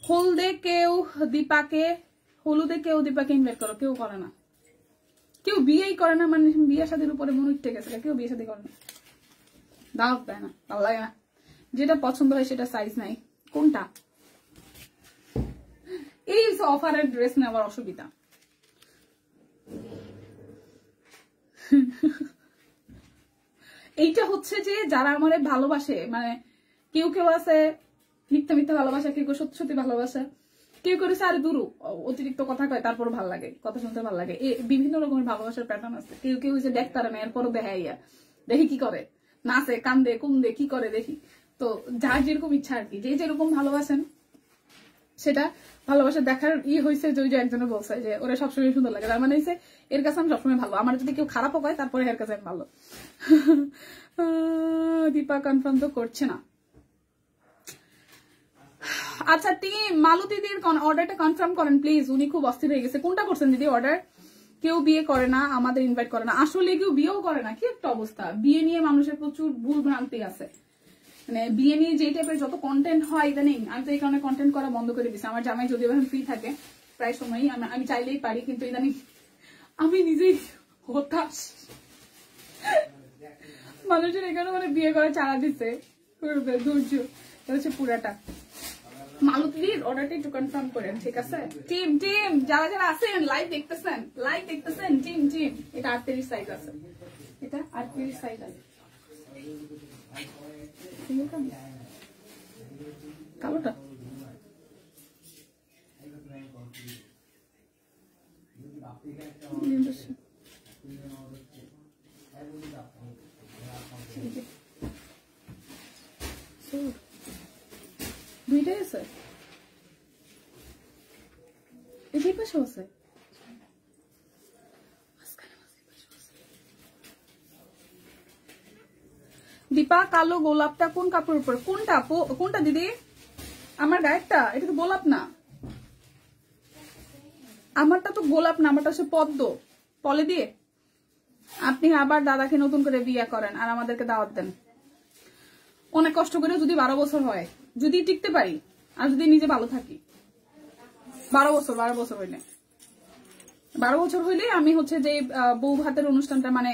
হলদে কেউ দীপাকে, হলুদে কেউ দীপাকে ইনভাইট করো, কেউ করে না, কেউ বিয়েই করে না, মানে বিয়ে শাদীর উপরে মন উঠতে গেছে, কেউ বিয়ে শাদী করে না, দাওয়াত দেয় না, ভালো লাগে না। যেটা পছন্দ হয় সেটা সাইজ নাই, কোনটা এই অফারের ড্রেস নেওয়ার অসুবিধা। এইটা হচ্ছে যে যারা আমার ভালোবাসে, মানে কেউ কেউ আছে মিথ্যা মিথ্যা ভালোবাসা, কেউ কেউ সত্যি সত্যি ভালোবাসা, কেউ করেছে আর দূর অতিরিক্ত কথা কয় তারপর ভালো লাগে, কথা শুনতে ভালো লাগে, বিভিন্ন রকমের ভালোবাসার প্যাটার্ন আছে। কেউ কেউ হচ্ছে দেখ তারা না, এরপরও দেখাইয়া দেখি কি করে, নাচে কান্দে কুন্দে কি করে দেখি। তো যার যেরকম ইচ্ছা আর কি, যে যেরকম ভালোবাসেন সেটা ভালোবাসা দেখার হয়েছে। যে ওই যে একজনে বলছে যে ওরা সবসময় সুন্দর লাগে, তার মানে হচ্ছে এর কাছে আমি সবসময় ভালো, আমার যদি কেউ খারাপও হয় তারপরে এর কাছে আমি ভালো। দীপা কনফার্ম তো করছে না। আচ্ছা টিম, মালু দিদির অর্ডারটা কনফার্ম করেন প্লিজ, উনি খুব অস্থির হয়ে গেছে। কোনটা করছেন দিদি অর্ডার? কেউ বিয়ে করে না, আমাদের ইনভাইট করে না, আসলে কেউ বিয়েও করে না, কি একটা অবস্থা। বিয়ে নিয়ে মানুষের প্রচুর ভুল ভ্রান্তি আছে, মানে বিয়ে নিয়ে যে টাইপের যত কন্টেন্ট হয় ইদানিং, আমি তো এই কারণে কন্টেন্ট করা বন্ধ করে দিচ্ছি। আমার জামাই যদিও এখন ফ্রি থাকে প্রায় সময়ই, আমি চাইলেই পারি, কিন্তু ইদানিং আমি নিজেই হতাশ। মানুষের এখানে মানে বিয়ে করে চারা দিচ্ছে, ধৈর্য হচ্ছে পুরাটা। মালতীর অর্ডারটা একটু কনফার্ম করেন, ঠিক আছে টিম? টিম যারা যারা আছেন লাইভ দেখতেছেন, টিম টিম, এটা 38 সাইজ আছে, এটা 38 সাইজ আছে। কালোটা দুইটাই আছে, এই পাশে আছে। দীপা কালো গোলাপটা কোন কাপড়ের উপর? কোনটা দিদি? আমার গায়েরটা? এটা তো গোলাপ না, আমারটা তো গোলাপ না, আমারটা হচ্ছে পদ্ম, পলে দিয়ে। আপনি আবার দাদাকে নতুন করে বিয়ে করেন আর আমাদেরকে দাওয়াত দেন। অনেক কষ্ট করে যদি 12 বছর হয়, যদি টিকতে পারি আর যদি নিজে ভালো থাকি, 12 বছর হইলে, 12 বছর হইলে আমি হচ্ছে যে বউ ভাতের অনুষ্ঠানটা মানে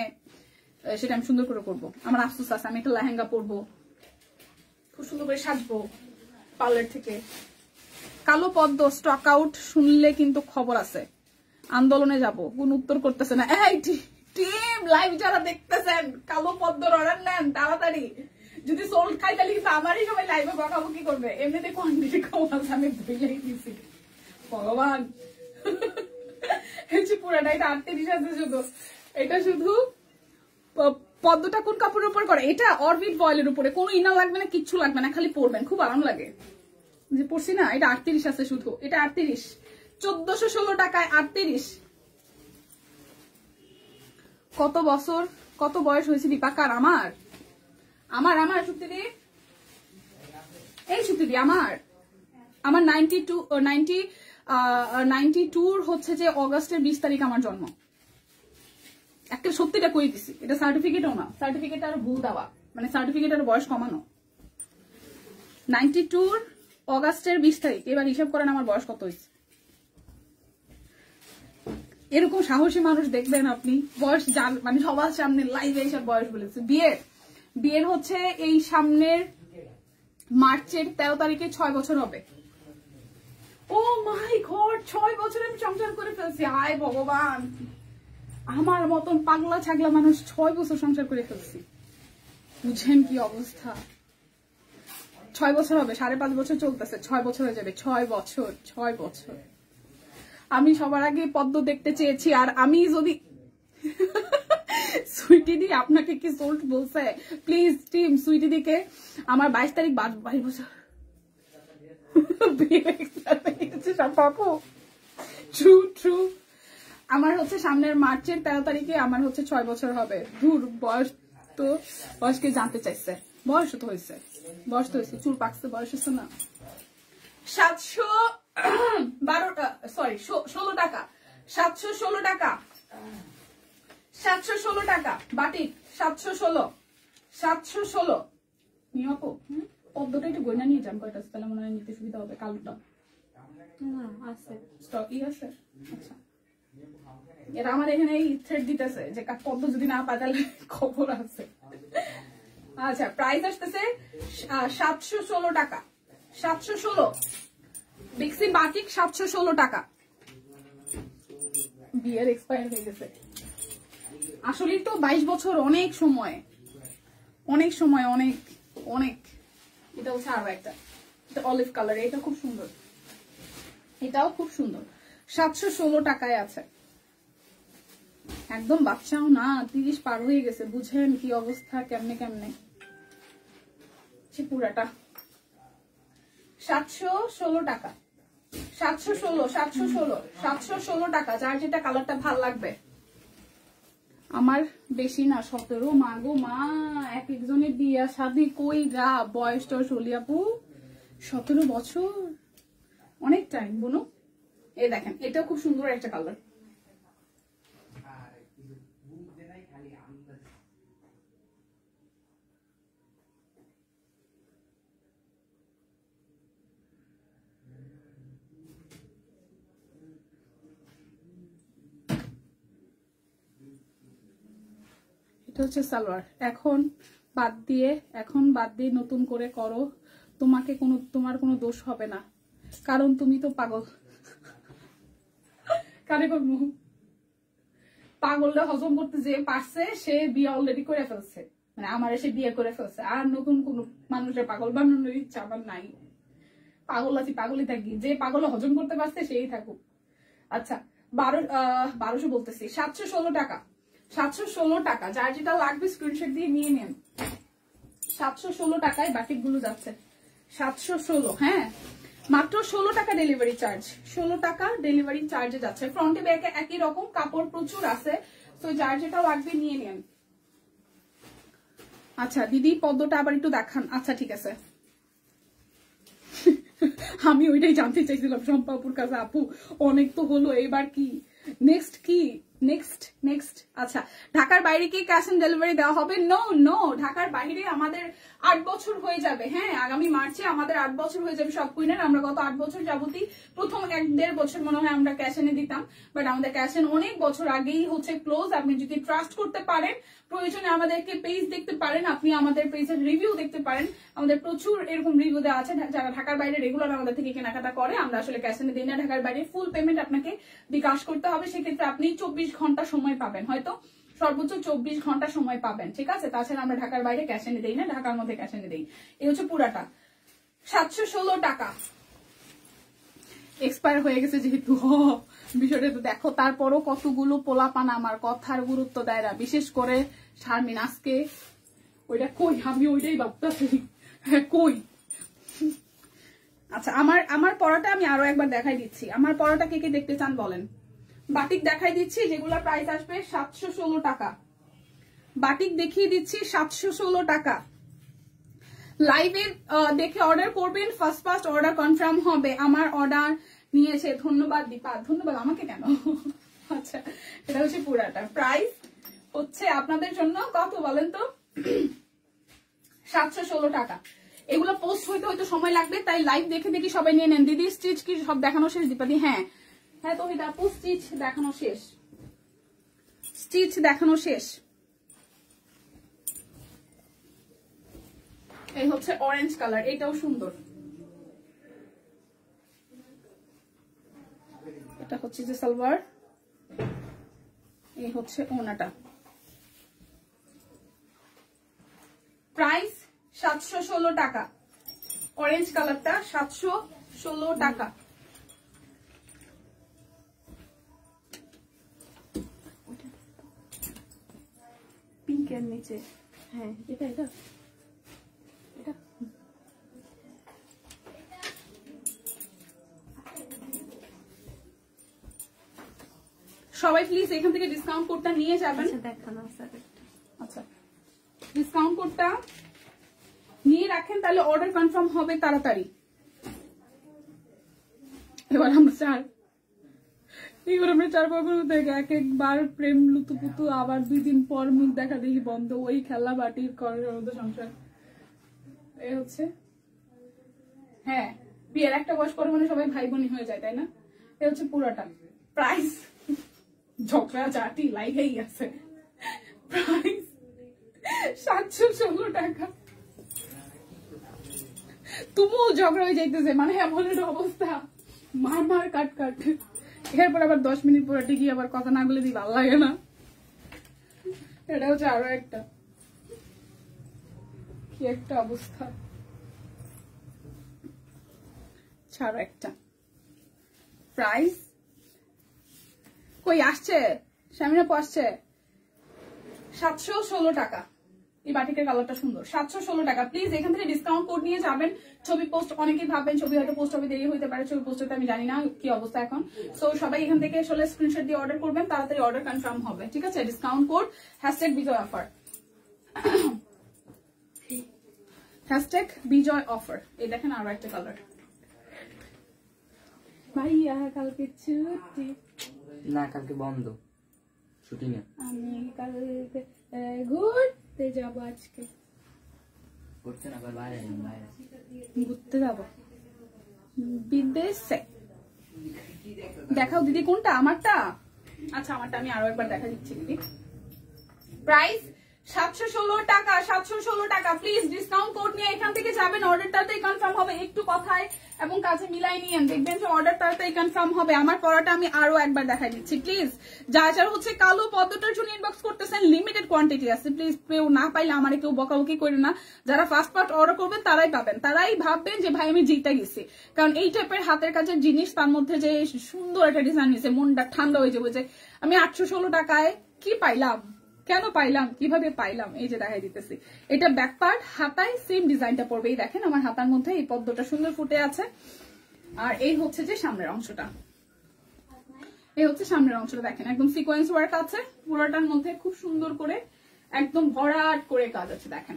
সেটা আমি সুন্দর করে করবো। আমার আফসোস আছে, আমি একটা লেহেঙ্গা পরবো, খুব সুন্দর করে সাজবো পার্লার থেকে। কালো পদ্ম স্টক আউট শুনলে কিন্তু খবর আছে, আন্দোলনে যাব। কোন উত্তর করতেছে না, টিম লাইভ যারা দেখতেছেন কালো পদ্মর অর্ডার নেন তাড়াতাড়ি। যদি সোল্ড খাই তাহলে কিন্তু আমারই সবাই লাইভে বকাবকি করবে। এমনিতে কোয়ান্টিটি কম আছে, আমি ভুলেই দিছি। ভগবান, পুরাটা এটা 38 আছে শুধু। এটা শুধু পদ্মটা কোন কাপড়ের উপর করে? এটা অরবিট ভয়েলের উপরে, কোনো ইনার লাগবে না, কিচ্ছু লাগবে না, খালি পরবেন, খুব আরাম লাগে। যে পরছি না, এটা 38 আছে শুধু, এটা 38, 1416 টাকায় 38। কত বছর কত বয়স হয়েছে দীপাকার? আমার আমার আমার সত্যি এই সত্যি আমার 92 হচ্ছে যে অগাস্টের 20 তারিখ আমার জন্ম। একটা সত্যিটা কই দিছি, এটা সার্টিফিকেটও না, সার্টিফিকেট আর ভুল দেওয়া, মানে সার্টিফিকেটের বয়স কমানো। 92 অগাস্টের 20 তারিখ। এবার হিসাব করেন আমার বয়স কত হয়েছে। এরকম সাহসী মানুষ দেখবেন আপনি, বয়স জান মানে সবার সামনে লাইভে এইসব বয়স বলেছে। বিয়ের হচ্ছে এই সামনের মার্চের 13 তারিখে 6 বছর হবে। ও মাই গড, 6 বছর আমি সংসার করে ফেলছি। হায় ভগবান, আমার মতন পাগলা ছাগলা মানুষ 6 বছর সংসার করে ফেলছি। বুঝেন কি অবস্থা। 6 বছর হবে, 5.5 বছর চলতেছে, 6 বছর হয়ে যাবে। 6 বছর, 6 বছর। আমি সবার আগে পদ্ম দেখতে চেয়েছি। আর আমি যদি সুইটি দি আপনাকে কি সোল্ট বলছে? প্লিজ টিম সুইটি দিকে আমার 22 তারিখ 22 বছর ট্রু ট্রু। আমার হচ্ছে সামনের মার্চের 13 তারিখে আমার হচ্ছে 6 বছর হবে। দূর বয়স তো, বয়সকে জানতে চাইছে, বয়স তো হয়েছে, বয়স তো হয়েছে, চুল পাকছে, বয়স হচ্ছে না। 16 টাকা, 716 টাকা, 716 টাকা বাটিক, 716 নিয়ে আপু। পদ্মটা একটু গয়না নিয়ে যান, কয়টা তাহলে মনে হয় নিতে সুবিধা হবে। কালোটা আছে, স্টকই আছে। আচ্ছা, এরা আমার এখানে এই থ্রেড দিতেছে যে পদ্ম যদি না পায় তাহলে খবর আছে। আচ্ছা, প্রাইস আসতেছে 716 টাকা, 716 বিক্সি বাটিক, 716 টাকা। বিয়ের এক্সপায়ার হয়ে গেছে আসলে তো। 22 বছর অনেক সময়, অনেক সময়, অনেক অনেক। এটা হচ্ছে আরো একটা, এটা অলিভ কালার, এটা খুব সুন্দর, এটাও খুব সুন্দর। 716 টাকায় আছে, একদম বাচ্চাও না, 30 পার হয়ে গেছে। বুঝেন কি অবস্থা, কেমনে কেমনে। পুরাটা 716 টাকা, 716 টাকা, যার যেটা কালারটা ভাল লাগবে। আমার বেশি না, 17। মা গো মা, এক একজনের বিয়া শাদী কই গা, বয়স টয়স হলি আপু 17 বছর, অনেক টাইম বোনো। এই দেখেন, এটা খুব সুন্দর একটা কালার। এটা হচ্ছে সালোয়ার। এখন বাদ দিয়ে নতুন করে করো, তোমার কোনো দোষ হবে না, কারণ তুমি তো পাগল। কানে করবো, পাগলটা হজম করতে যে পারছে সে বিয়ে অলরেডি করে ফেলছে, মানে আমার এসে বিয়ে করে ফেলছে। আর নতুন কোন মানুষের পাগল বানানোর ইচ্ছা আমার নাই। পাগল আছি, পাগলই থাকি, যে পাগল হজম করতে পারছে সেই থাকুক। আচ্ছা, 1200 বলতেছি, 716 টাকা, 716 টাকা। যার যেটা লাগবে স্ক্রিনশট দিয়ে নিয়ে নেন। 716 টাকায় বাটিক গুলো যাচ্ছে, 716। হ্যাঁ, মাত্র 16 টাকা ডেলিভারি চার্জ, 16 টাকা ডেলিভারি চার্জে যাচ্ছে। ফ্রন্টে ব্যাকে একই রকম, কাপড় প্রচুর আছে, তো যার যেটা লাগবে নিয়ে নেন। আচ্ছা দিদি, পদ্মটা আবার একটু দেখান। আচ্ছা ঠিক আছে, আমি ওইটাই জানতে চাইছিলাম শম্পাপুর কাছে। আপু অনেক তো হলো, এবার কি নেক্সট, কি নেক্সট। আচ্ছা, ঢাকার বাইরে কি ক্যাশ অন ডেলিভারি দেওয়া হবে? নো, ঢাকার বাইরে আমাদের 8 বছর হয়ে যাবে। হ্যাঁ, আগামী মার্চে আমাদের 8 বছর হয়ে যাবে সব কুইনের। আমরা গত 8 বছর যাবতই প্রথম 1-1.5 বছর মনে হয় আমরা ক্যাশ এনে দিতাম, বাট আমাদের ক্যাশ এন অনেক বছর আগেই হচ্ছে ক্লোজ। আপনি যদি ট্রাস্ট করতে পারেন, প্রয়োজনে আমাদেরকে পেজ দেখতে পারেন, আপনি আমাদের পেজের রিভিউ দেখতে পারেন। আমাদের প্রচুর এরকম রিভিউ দেওয়া আছে। যারা ঢাকার বাইরে রেগুলার আমাদের থেকে কেনাকাটা করে, আমরা আসলে ক্যাশ এনে দিই না। ঢাকার বাইরে ফুল পেমেন্ট আপনাকে বিকাশ করতে হবে, সেক্ষেত্রে আপনি 24 ঘন্টা সময় পাবেন। হয়তো সর্বোচ্চ 24 ঘন্টা সময় পাবেন, ঠিক আছে? তাছাড়া আমরা ঢাকার বাইরে ক্যাশ এনে দেই না, ঢাকার মধ্যে ক্যাশ এনে দেই। এই হচ্ছে পুরাটা 716 টাকা। এক্সপায়ার হয়ে গেছে যেহেতু বিষয়টা তো দেখো, তারপরও কতগুলো পোলাপান আমার কথার গুরুত্ব দেয় না, বিশেষ করে শারমিন। আজকে ওইটা কই, আমি ওইটাই ভাবতেছি কই। আচ্ছা, আমার পড়াটা আমি আরো একবার দেখাই দিচ্ছি। আমার পড়াটা কে কে দেখতে চান বলেন। বাটিক দেখাই দিচ্ছি, যেগুলো প্রাইস আসবে 716 টাকা। বাটিক দেখিয়ে দিচ্ছি 716 টাকা। লাইভে দেখে অর্ডার করবেন, ফার্স্ট অর্ডার কনফার্ম হবে। আমার অর্ডার নিয়েছে, ধন্যবাদ দীপা। ধন্যবাদ আমাকে কেন? আচ্ছা, এটা হচ্ছে পুরাটা প্রাইস হচ্ছে আপনাদের জন্য কত বলেন তো? 716 টাকা। এগুলো পোস্ট হইতে হয়তো সময় লাগবে, তাই লাইভ দেখে দেখি সবাই নিয়ে নেন। দিদি স্টিচ কি সব দেখানো শেষ? দীপাদি হ্যাঁ হ্যাঁ, তো আপু স্টিচ দেখানো শেষ, স্টিচ দেখানো শেষ। এই হচ্ছে অরেঞ্জ কালার, এটাও সুন্দর। এটা হচ্ছে যে সালোয়ার, এই হচ্ছে ওনাটা। প্রাইস 716 টাকা। অরেঞ্জ কালারটা 716 টাকা। পিঙ্কের নিচে, হ্যাঁ এটা এটা এটা সবাই প্লিজ এখান থেকে ডিসকাউন্ট কোডটা নিয়ে যাবেন। আচ্ছা, ডিসকাউন্ট কোডটা নিয়ে রাখেন, তাহলে অর্ডার কনফার্ম হবে তাড়াতাড়ি। এবার আমরা চার বাবুর থেকে এক একবার প্রেম লুতুপুতু, আবার 2 দিন পর মুখ দেখা দেখি বন্ধ, ওই খেলা বাটির করার মতো সংসার। এই হচ্ছে, হ্যাঁ বিয়ের একটা বয়স পরে মানে সবাই ভাই বোনই হয়ে যায়, তাই না? এই হচ্ছে পুরাটা প্রাইস। ঝগড়া চাটি লাইভেই আছে। প্রাইস 716 টাকা। তুমিও ঝগড়া হয়ে যাইতেছে, মানে এমন একটা অবস্থা, মার কাট কাট। এরপর আবার 10 মিনিট পরে টিকি আবার কথা না বলে দিই, ভালো লাগে না। এটা হচ্ছে আরো একটা, কি একটা অবস্থা। ছাড়ো একটা। প্রাইস কই আসছে, শামিনা পো আসছে। 716 টাকা। এই বাটিকের কালারটা সুন্দর। 716 টাকা। প্লিজ এখান থেকে ডিসকাউন্ট কোড নিয়ে যাবেন। ছবি পোস্ট, অনেকেই ভাববেন ছবি হয়তো পোস্ট হবে, দেরি হতে পারে। ছবি পোস্ট হতে আমি জানি না কি অবস্থা এখন। সো সবাই এখান থেকে আসলে স্ক্রিনশট দিয়ে অর্ডার করবেন, তাড়াতাড়ি অর্ডার কনফার্ম হবে, ঠিক আছে? ডিসকাউন্ট কোড #বিজয় অফার, #বিজয় অফার। এই দেখেন আরো একটা কালার। ভাইয়া কালকে ছুটি না, কালকে বন্ধ, ছুটি না। আমি কালকে ঘুরতে যাবো, আজকে ঘুরতে না, বাইরে ঘুরতে যাবো বিদেশে। দেখাও দিদি কোনটা, আমারটা? আচ্ছা, আমারটা আমি আরো একবার দেখা দিচ্ছি দিদি। প্রাইস 716 টাকা। 716 টাকা। প্লিজ ডিসকাউন্ট কোড নিয়ে এখান থেকে যাবেন, অর্ডার তাড়াতাড়ি কনফার্ম হবে। একটু কথায় এবং কাছে মিলাই নিয়েন, দেখবেন যে অর্ডার তাড়াতাড়ি কনফার্ম হবে। আমার পড়াটা আমি আরো একবার দেখাই দিচ্ছি প্লিজ। যারা হচ্ছে কালো পদ্মটার জন্য ইনবক্স করতেছেন, লিমিটেড কোয়ান্টিটি আছে, প্লিজ কেউ না পাইলে আমার কেউ বকাবকি করে না। যারা ফার্স্ট পার্ট অর্ডার করবেন তারাই পাবেন, তারাই ভাববেন যে ভাই আমি জিতে গেছি। কারণ এই টাইপের হাতের কাজের জিনিস, তার মধ্যে যে সুন্দর একটা ডিজাইন নিয়েছে, মনটা ঠান্ডা হয়ে যাবে যে আমি 816 টাকায় কি পাইলাম, কেন পাইলাম, কিভাবে পাইলাম। এই যে দেখাই দিতেছি, এটা ব্যাক পার্ট, হাতায় সেম ডিজাইনটা পড়বে। এই দেখেন আমার হাতার মধ্যে এই পদ্মটা সুন্দর ফুটে আছে। আর এই হচ্ছে যে সামনের অংশটা, এই হচ্ছে সামনের অংশটা দেখেন একদম সিকোয়েন্স ওয়ার্ক আছে পুরোটার মধ্যে, খুব সুন্দর করে একদম ভরাট করে কাজ আছে। দেখেন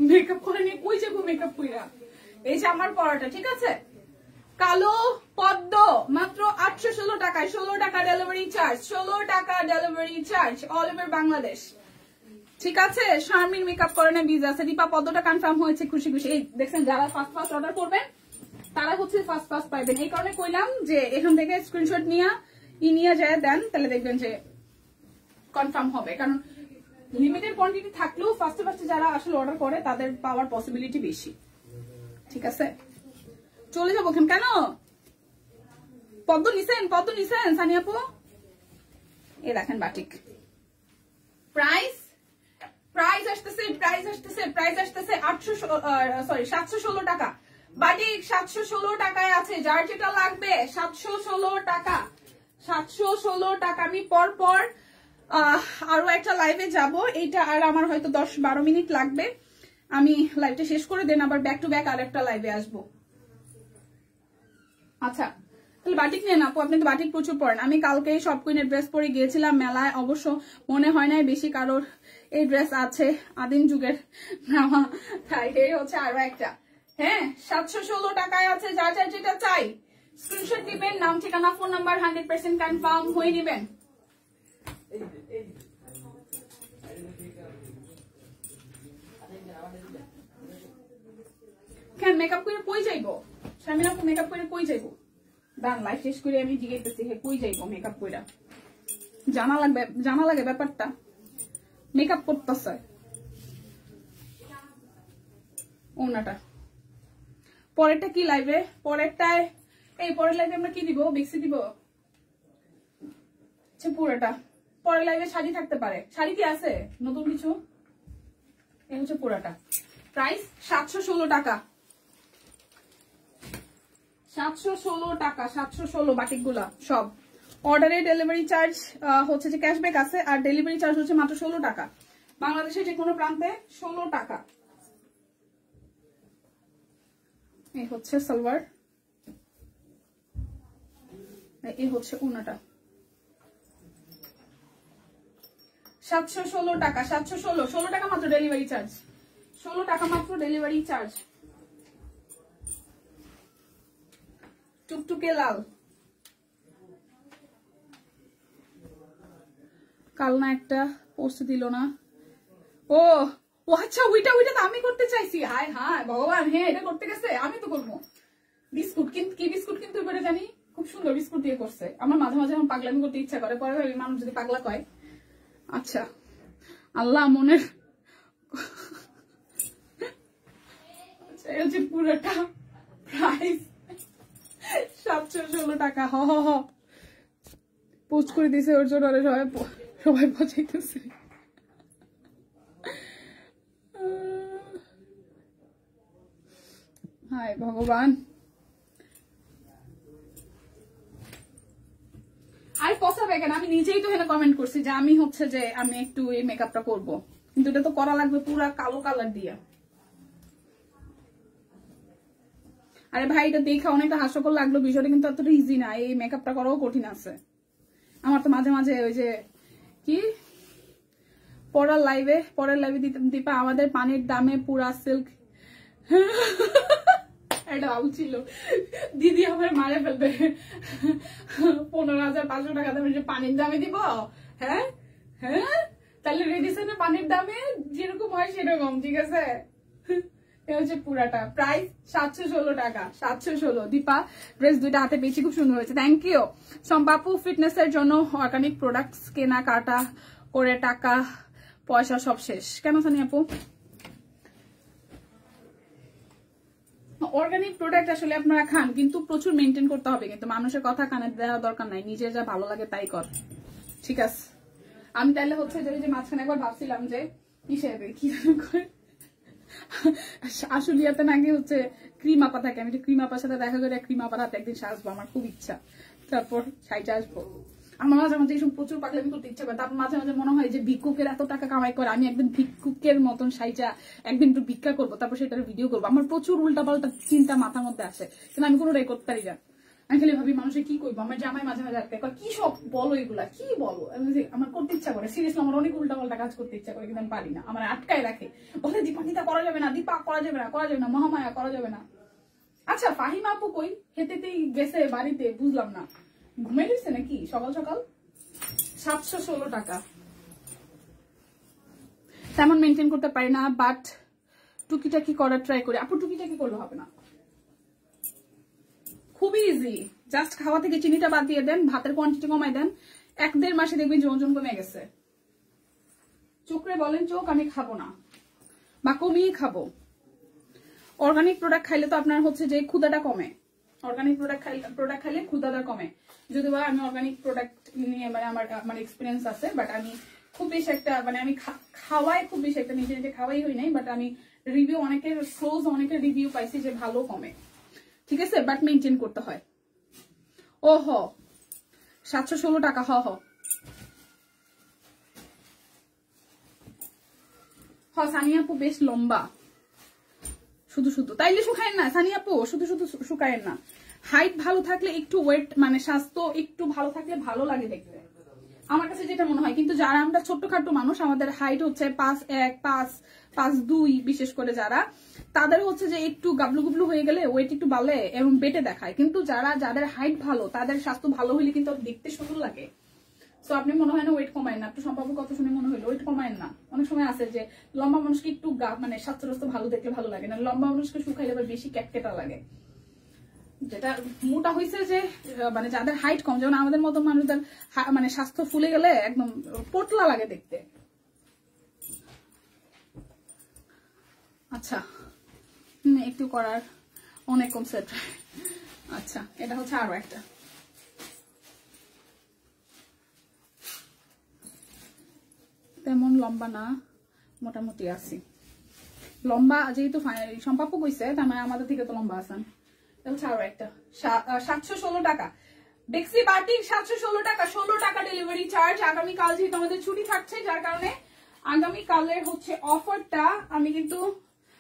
মেকআপ করে নিয়ে কই যাবো, মেকআপ কইরা। এই যে আমার পরাটা, ঠিক আছে? কালো পদ্ম মাত্র 816 টাকায়, 16 টাকা ডেলিভারি চার্জ, 16 টাকা delivery charge all over Bangladesh, ঠিক আছে? শারমিন মেকআপ করে না, বিজ আছে। দীপা পদ্মটা কনফার্ম হয়েছে, খুশি খুশি। এই দেখছেন, যারা ফার্স্ট অর্ডার করবেন তারা হচ্ছে ফার্স্ট পাইবেন। এই কারণে কইলাম যে এখান থেকে স্ক্রিনশট নিয়ে যায় দেন, তাহলে দেখবেন যে কনফার্ম হবে। কারণ লিমিটেড কোয়ান্টিটি থাকলেও ফার্স্টে যারা আসলে অর্ডার করে তাদের পাওয়ার পসিবিলিটি বেশি, ঠিক আছে? চলে যাবো কেন? পদ্ম নিছেন সানিয়াপু? এ দেখেন বাটিক প্রাইস প্রাইস আসতেছে 716 টাকা। বাটিক 716 টাকায় আছে, যার যেটা লাগবে 716 টাকা, 716 টাকা। আমি পর পর আরো একটা লাইভে যাব, এইটা আর আমার হয়তো 10-12 মিনিট লাগবে, আমি লাইভটা শেষ করে দেন আবার ব্যাক টু ব্যাক আর একটা লাইভে আসবো। আচ্ছা তাহলে বাটিক নেন আপু, আপনি তো বাটিক প্রচুর পড়েন। আমি কালকে সব কুইনের ড্রেস পরে গিয়েছিলাম মেলায়, অবশ্য মনে হয় নাই বেশি কারোর এই ড্রেস আছে, আদিম যুগের নেওয়া, তাই এই হচ্ছে আরো একটা। হ্যাঁ 716 টাকায় আছে, যার যার যেটা চাই স্ক্রিনশট দিবেন, নাম ঠিকানা ফোন নাম্বার 100% কনফার্ম হয়ে নেবেন। কেন মেকআপ করে কই যাইবো শামিনা আপু, মেকআপ করে কই যাইবো? দাঁড়ান লাইভ শেষ করে আমি জিজ্ঞেসতেছি হে কই যাইবো মেকআপ করে, জানা লাগে ব্যাপারটা, মেকআপ করতেছে ওনাটা। পরেরটা কি লাইভে? পরেরটায় এই পরের লাইভে আমরা কি দিব? বেক্সি দিব পুরোটা। পরের লাইভে শাড়ি থাকতে পারে, শাড়ি কি আছে নতুন কিছু? এই হচ্ছে পুরোটা। প্রাইস 716 টাকা, 716 টাকা, 716 বাটিক গুলা সব। অর্ডারে ডেলিভারি চার্জ হচ্ছে যে ক্যাশব্যাক আছে, আর ডেলিভারি চার্জ হচ্ছে মাত্র 16 টাকা, বাংলাদেশের যে কোনো প্রান্তে 16 টাকা। এই হচ্ছে সালোয়ার, এই হচ্ছে ওনাটা। 716 টাকা, 716 টাকা মাত্র ডেলিভারি চার্জ, 16 টাকা মাত্র ডেলিভারি চার্জ। টুকটুকে লাল, কাল না একটা পোস্ট দিল না? ও আচ্ছা ওইটা তো আমি করতে চাইছি। হায় হায় ভগবান, হ্যাঁ এটা করতে গেছে, আমি তো করবো। বিস্কুট কিন্তু কি বিস্কুট কিন্তু এবারে জানি খুব সুন্দর বিস্কুট দিয়ে করছে। আমার মাঝে মাঝে আমার পাগলামি করতে ইচ্ছা করে, পরে ভাবি মানুষ যদি পাগলা কয়। আচ্ছা আল্লাহ মনের, আচ্ছা এই হচ্ছে পুরোটা। প্রাইস 716 টাকা। হ পোস্ট করে দিছে ওর জন্য, সবাই পচাইতেছে। হায় ভগবান, আর পচাবে কেন? আমি নিজেই তো এখানে কমেন্ট করছি যে আমি হচ্ছে যে আমি একটু এই মেকআপটা করবো, কিন্তু এটা তো করা লাগবে পুরা কালো কালার দিয়ে। আরে ভাই এটা দেখা অনেকটা হাস্যকর লাগলো, বিষয়টা কিন্তু এতটা ইজি না, এই মেকআপটা করাও কঠিন আছে। আমার তো মাঝে মাঝে ওই যে কি পরের লাইভে দীপা আমাদের পানির দামে পুরা সিল্ক, এটা ছিল দিদি আমার মারে ফেলবে, 15,500 টাকা দামে যে পানির দামে দিব। হ্যাঁ হ্যাঁ তাহলে রেডিসনের পানির দামে যেরকম হয় সেরকম, ঠিক আছে? হচ্ছে পুরাটা। প্রাইস 716 টাকা, 716। দীপা ড্রেস দুইটা হাতে পেয়েছি, খুব সুন্দর হয়েছে, থ্যাংক ইউ। সম্পাপু ফিটনেস এর জন্য অর্গানিক প্রোডাক্টস কেনা কাটা করে টাকা পয়সা সব শেষ। কেন জানি আপু অর্গানিক প্রোডাক্ট আসলে আপনারা খান, কিন্তু প্রচুর মেনটেন করতে হবে, কিন্তু মানুষের কথা কানে দেওয়া দরকার নাই, নিজের যা ভালো লাগে তাই কর, ঠিক আছে? আমি তাইলে হচ্ছে যে মাঝখানে একবার ভাবছিলাম যে হিসেবে কি আসলিয়াতে নাকি হচ্ছে ক্রিম আপা থাকে, আমি ক্রিম আপার সাথে দেখা করে ক্রিম আপার হাতে একদিন সাজবো, আমার খুব ইচ্ছা। তারপর সাইজে আসবো। আমার মাঝে মাঝে এইসব প্রচুর পাগলামি করতে ইচ্ছা করে, তারপর মাঝে মাঝে মনে হয় যে ভিক্ষুকের এত টাকা কামাই করে, আমি একদিন ভিক্ষুকের মতন সাইজা একদিন একটু ভিক্ষা করবো, তারপর সেটার ভিডিও করবো। আমার প্রচুর উল্টা পাল্টা চিন্তা মাথার মধ্যে আসে, কিন্তু আমি কোনোটাই করতে পারি না। আমি খালি ভাবি মানুষের কি করবো, আমার জামাই মাঝে মাঝে আটকে কি সব বলো, এগুলা কি বলো, আমার করতে ইচ্ছা করে, সিরিয়াসলি আমার অনেক উল্টা পাল্টা কাজ করতে ইচ্ছা করে, কিন্তু আমি পারি না, আমার আটকায় রাখে, বলে দীপা করা যাবে না, দীপা করা যাবে না, করা যাবে না, মহামায়া করা যাবে না। আচ্ছা ফাহিমা আপু কই? হেঁটেতেই গেছে বাড়িতে, বুঝলাম না, ঘুমিয়ে দিচ্ছে নাকি সকাল সকাল? 716 টাকা, তেমন মেনটেন করতে পারি না, বাট টুকিটাকি করার ট্রাই করি। আপু টুকিটাকি করলে হবে না, খুবই ইজি, জাস্ট খাওয়া থেকে চিনিটা বাদ দিয়ে দেন, ভাতের কোয়ান্টিটি কমাই দেন, 1-1.5 মাসে দেখবেন ওজন কমে গেছে। চোখরে বলেন চোখ আমি খাবো না বা কমিয়ে খাবো। অর্গানিক প্রোডাক্ট খাইলে তো আপনার হচ্ছে যে ক্ষুধাটা কমে, অর্গানিক প্রোডাক্ট খাইলে ক্ষুধাটা কমে। যদিও আমি অর্গানিক প্রোডাক্ট নিয়ে মানে আমার এক্সপিরিয়েন্স আছে, বাট আমি খুব বেশি একটা মানে আমি খাওয়াই খুব বেশি একটা নিজে নিজে খাওয়াই হই নাই, বাট আমি রিভিউ অনেকের রিভিউ পাইছি যে ভালো কমে, ঠিক আছে, বাট মেনটেন করতে হয়। ও হ 716 টাকা। হ সানিয়া আপু বেশ লম্বা, শুধু তাইলে শুকায়েন না সানিয়া আপু, শুধু শুকায়েন না। হাইট ভালো থাকলে একটু ওয়েট মানে স্বাস্থ্য একটু ভালো থাকলে ভালো লাগে দেখতে, আমার কাছে যেটা মনে হয়। কিন্তু যারা আমরা ছোট্টখাটো মানুষ, আমাদের হাইট হচ্ছে 5'1", 5'2", বিশেষ করে তাদের হচ্ছে যে একটু গাবলু গুবলু হয়ে গেলে ওয়েট একটু বাড়লে এবং বেটে দেখায়। কিন্তু যাদের হাইট ভালো, তাদের স্বাস্থ্য ভালো হলে কিন্তু দেখতে সুন্দর লাগে। তো আপনি মনে হয় না ওয়েট কমায় না? একটু সম্ভাব্য কথা শুনে মনে হলো ওয়েট কমায় না। অনেক সময় আছে যে লম্বা মানুষকে একটু মানে স্বাস্থ্য ভালো দেখলে ভালো লাগে না, লম্বা মানুষকে শুকাইলে আবার বেশি ক্যাটকেটা লাগে। যেটা মোটা হয়েছে যে মানে যাদের হাইট কম, যেমন আমাদের মতো মানুষদের মানে স্বাস্থ্য ফুলে গেলে একদম পোটলা লাগে দেখতে। আচ্ছা একটু করার অনেক কনসেপ্ট। আচ্ছা এটা হচ্ছে আরো একটা, তেমন লম্বা না, মোটামুটি আছি। লম্বা যেহেতু সম্পাপ্য কইছে, তার মানে আমাদের থেকে তো লম্বা আছেন। আরো একটা 716 টাকা বেক্সি বাটিক, 716 টাকা, 16 টাকা ডেলিভারি চার্জ। আগামীকাল যেহেতু আমাদের ছুটি থাকছে, যার কারণে আগামীকালের হচ্ছে অফারটা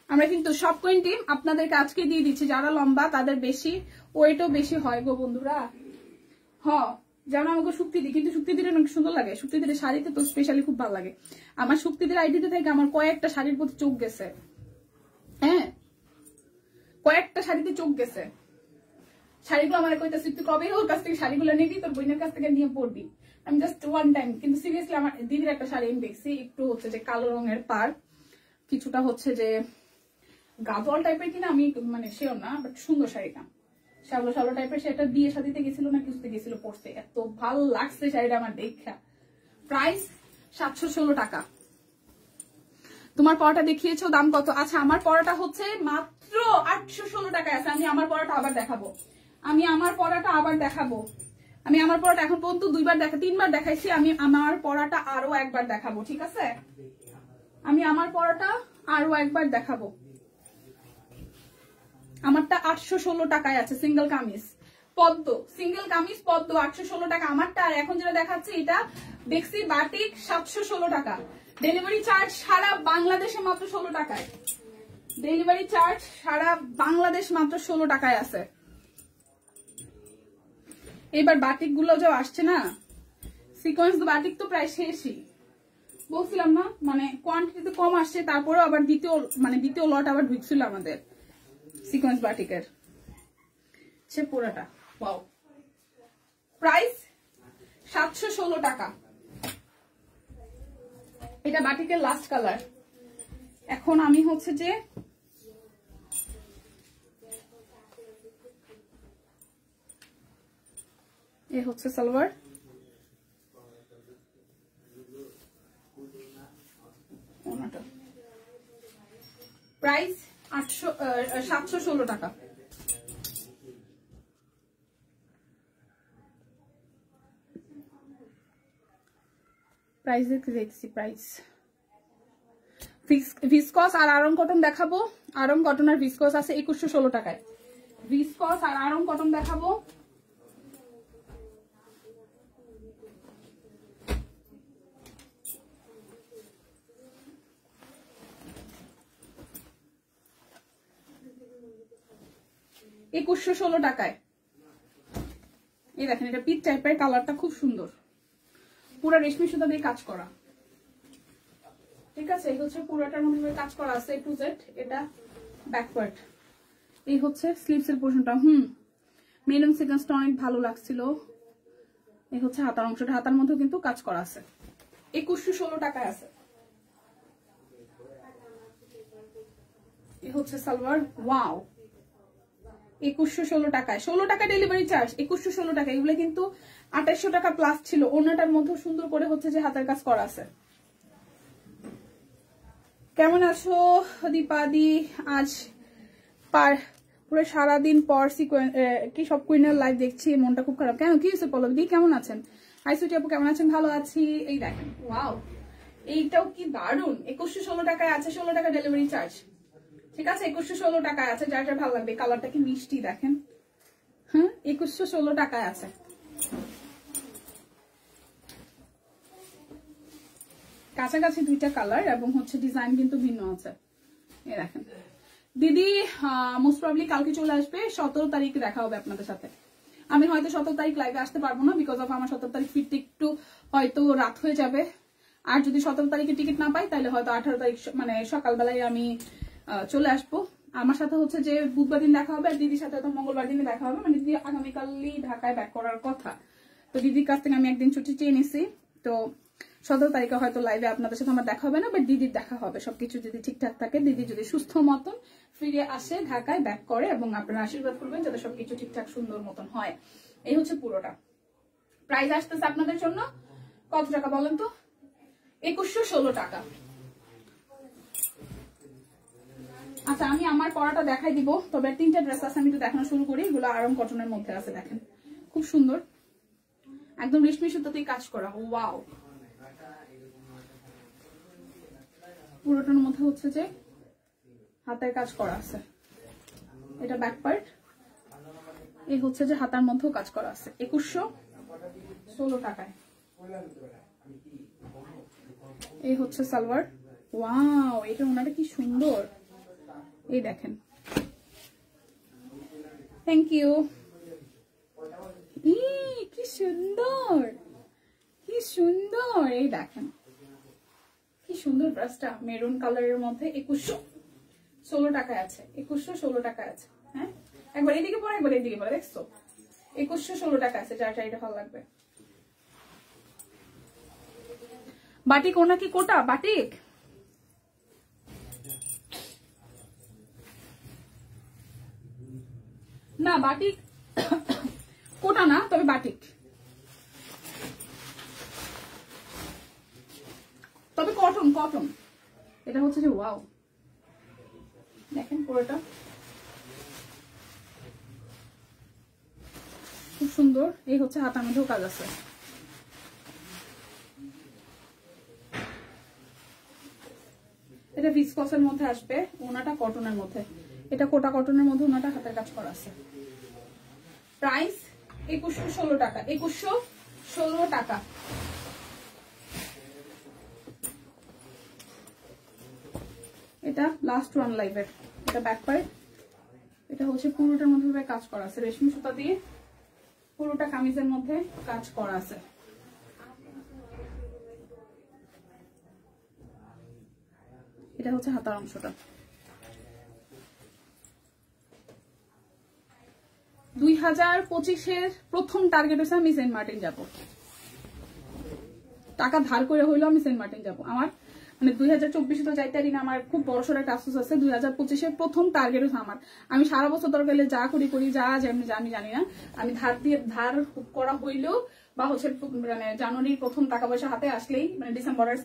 আমরা কিন্তু সব কয়েন টিম আপনাদেরকে আজকে দিয়ে দিচ্ছি। যারা লম্বা তাদের বেশি ওয়েটও বেশি হয় গো বন্ধুরা। যেমন আমাকে শুক্তিদি, কিন্তু শুক্তিদির অনেক সুন্দর লাগে, শুক্তিদির শাড়িতে তো স্পেশালি খুব ভালো লাগে। আমার শুক্তিদির আইডিতে থেকে আমার কয়েকটা শাড়ির প্রতি চোখ গেছে, হ্যাঁ কয়েকটা শাড়িতে চোখ গেছে। শাড়িগুলো আমার কইতেছি তুই কবে ওর কাছ থেকে শাড়িগুলো নিবি, তোর বোনের কাছ থেকে নিয়ে পড়বি। আমি জাস্ট ওয়ান টাইম, কিন্তু সিরিয়াসলি আমার দিদির একটা শাড়ি আমি দেখছি, একটু হচ্ছে যে কালো রঙের পার, কিছুটা হচ্ছে যে গাজল টাইপের কিনা আমি মানে সেও না, বাট সুন্দর শাড়িটা শ্যাবলো টাইপের। সেটা বিয়ে শাদিতে গেছিল না কিছুতে গেছিল পড়তে, এত ভালো লাগছে শাড়িটা আমার দেখা। প্রাইস 716 টাকা। তোমার পরাটা দেখিয়েছো, দাম কত? আচ্ছা আমার পরাটা হচ্ছে মাত্র 816 টাকায় আছে। আমি আমার পরাটা আবার দেখাবো, আমি আমার পরাটা এখন পর্যন্ত 3বার দেখাইছি। আমি আমার পরাটা আরো একবার দেখাবো, ঠিক আছে? আমি আমার পরাটা আরো একবার দেখাবো। আমারটা 816 টাকায় আছে, সিঙ্গেল কামিজ পদ্ম, 816 টাকা আমারটা। আর এখন যেটা দেখাচ্ছে এটা বেক্সি বাটিক 716 টাকা। ডেলিভারি চার্জ সারা বাংলাদেশে মাত্র 16 টাকায়। ডেলিভারি চার্জ সারা বাংলাদেশ মাত্র 16 টাকায় আছে। এবার বাটিক গুলো যে আসছে না, সিকোয়েন্স বাটিক তো প্রায় শেষই, বলছিলাম না, মানে কোয়ান্টিটিতে কম আসছে, তারপরেও আবার দ্বিতীয় লট আবার ঢুকছিল আমাদের সিকোয়েন্স বাটিকের। সে পুরাটা ওয়াও, প্রাইস 716 টাকা। এটা বাটিকের লাস্ট কালার। এখন আমি হচ্ছে যে এ হচ্ছে সালোয়ার, প্রাইস 716 টাকা। প্রাইস দেখছি, প্রাইস ভিসকস আর আরং কটন দেখাবো। আরং কটন আর ভিসকস আছে 2116 টাকায়। ভিসকস আর আরং কটন দেখাবো, $2116 টাকায়। এই দেখেন, এটা পিচ টাইপের, কালারটা খুব সুন্দর, পুরো রেশমি সুতা দিয়ে কাজ করা, ঠিক আছে? এই হচ্ছে পুরোটার মধ্যে কাজ করা আছে টু জেড। এটা ব্যাকওয়ার্ড, এই হচ্ছে স্লিভস এর পোর্শনটা। মেরুন সিকোয়েন্সটা অনেক ভালো লাগছিল। এই হচ্ছে হাতার অংশটা, হাতার মধ্যেও কিন্তু কাজ করা আছে। 2116 টাকায় আছে। এই হচ্ছে সালোয়ার, ওয়াও, 2116 টাকায়। 16 টাকা ডেলিভারি চার্জ, 2116 টাকা। এগুলো কিন্তু 2800 টাকা প্লাস ছিল। ওনাটার মধ্যে সুন্দর করে হচ্ছে যে হাতের কাজ করা আছে। কেমন আছো দীপাদি? আজ পুরো সারাদিন পর কি সব কুইনের লাইভ দেখছি, মনটা খুব খারাপ। কেন, কি হয়েছে পল্লবী দি, কেমন আছেন? হাই সুইটি আপু, কেমন আছেন? ভালো আছি। এই দেখেন, ওয়াও, এইটাও কি দারুন। 2116 টাকায় আছে, 16 টাকা ডেলিভারি চার্জ। ঠিক আছে, 2116 টাকায় আছে, যার যার ভালো লাগবে। কালারটা কি মিষ্টি দেখেন। হ্যাঁ, 2116 টাকায় আছে। কাছাকাছি দুইটা কালার এবং হচ্ছে ডিজাইন কিন্তু ভিন্ন আছে। এই দেখেন দিদি, মোস্ট প্রবলি কালকে চলে আসবে। 17 তারিখ দেখা হবে আপনাদের সাথে। আমি হয়তো 17 তারিখ লাইভে আসতে পারবো না, বিকজ অফ আমার 17 তারিখ ফিরতে একটু হয়তো রাত হয়ে যাবে। আর যদি 17 তারিখে টিকিট না পাই তাহলে হয়তো 18 তারিখ মানে সকালবেলায় আমি চলে আসবো। আমার সাথে হচ্ছে যে বুধবার দিন দেখা হবে, আর দিদির সাথে হয়তো মঙ্গলবার দিনে দেখা হবে। মানে দিদি আগামীকালই ঢাকায় ব্যাক করার কথা। তো দিদির কাছ থেকে আমি একদিন ছুটি চেয়ে নিছি। তো 17 তারিখে হয়তো লাইভে আপনাদের সাথে আমার দেখা হবে না, বাট দিদির দেখা হবে। সবকিছু যদি ঠিকঠাক থাকে, দিদি যদি সুস্থ মতন ফিরে আসে, ঢাকায় ব্যাক করে, এবং আপনারা আশীর্বাদ করবেন যাতে সবকিছু ঠিকঠাক সুন্দর মতন হয়। এই হচ্ছে পুরোটা। প্রাইস আসতেছে আপনাদের জন্য কত টাকা বলেন তো? 2116 টাকা। আচ্ছা, আমি আমার পরাটা দেখাই দিব, তবে 3টা ড্রেস আছে, আমি একটু দেখানো শুরু করি। এগুলো আরাম কটনের মধ্যে আছে, দেখেন খুব সুন্দর, একদম রেশমি সুতাতেই কাজ করা। ওয়াও, পুরোটার মধ্যে হচ্ছে যে হাতের কাজ করা আছে। এটা ব্যাক পার্ট, এই হচ্ছে যে হাতার মধ্যেও কাজ করা আছে। 2116 টাকায়। এই হচ্ছে সালোয়ার। ওয়াও, এটা ওনাটা কি সুন্দর, এই দেখেন। Thank you. কি সুন্দর, কি সুন্দর, এই দেখেন কি সুন্দর ড্রেসটা, মেরুন কালারের মধ্যে। 2116 টাকায় আছে, 2116 টাকায় আছে। হ্যাঁ, একবার এইদিকে পরে, একবার এইদিকে পরে, দেখছো? 2116 টাকা আছে, যার এটা ভালো লাগবে। বাটিক, ওনা কি কোটা বাটিক? না, বাটিক কোটা না, তবে বাটিক, তবে কটন, কটন। এটা হচ্ছে যে ওয়াও, দেখেন পুরোটা খুব সুন্দর। এই হচ্ছে হাতার মধ্যেও কাজ আছে। এটা ভিসকসের মধ্যে আসবে, ওনাটা কটনের মধ্যে। এটা কোটা কটনের মধ্যে, ওনাটা হাতের কাজ করা আছে। প্রাইস 2116 টাকা, 2116 টাকা। এটা লাস্ট ওয়ান লাইভের। এটা ব্যাক পার্ট, এটা হচ্ছে পুরোটার মধ্যে কাজ করা আছে রেশমি সুতা দিয়ে, পুরোটা কামিজের মধ্যে কাজ করা আছে। এটা হচ্ছে হাতার অংশটা। 2025-এর প্রথম টার্গেট হচ্ছে আমি সেন্ট মার্টিন যাব। টাকা ধার করে হইলেও আমি সেন্ট মার্টিন যাব। আমার মানে 2024-এ তো যাইতে পারি না, আমার খুব বড়সড় একটা আফসোস আছে। 2025-এর প্রথম টার্গেট হচ্ছে আমার। আমি সারা বছর দরকার হলে যা করি যা যেমনি আমি জানি না, আমি ধার করা হইলেও বা হচ্ছে মানে জানুয়ারির প্রথম টাকা পয়সা হাতে আসলেই, মানে ডিসেম্বরের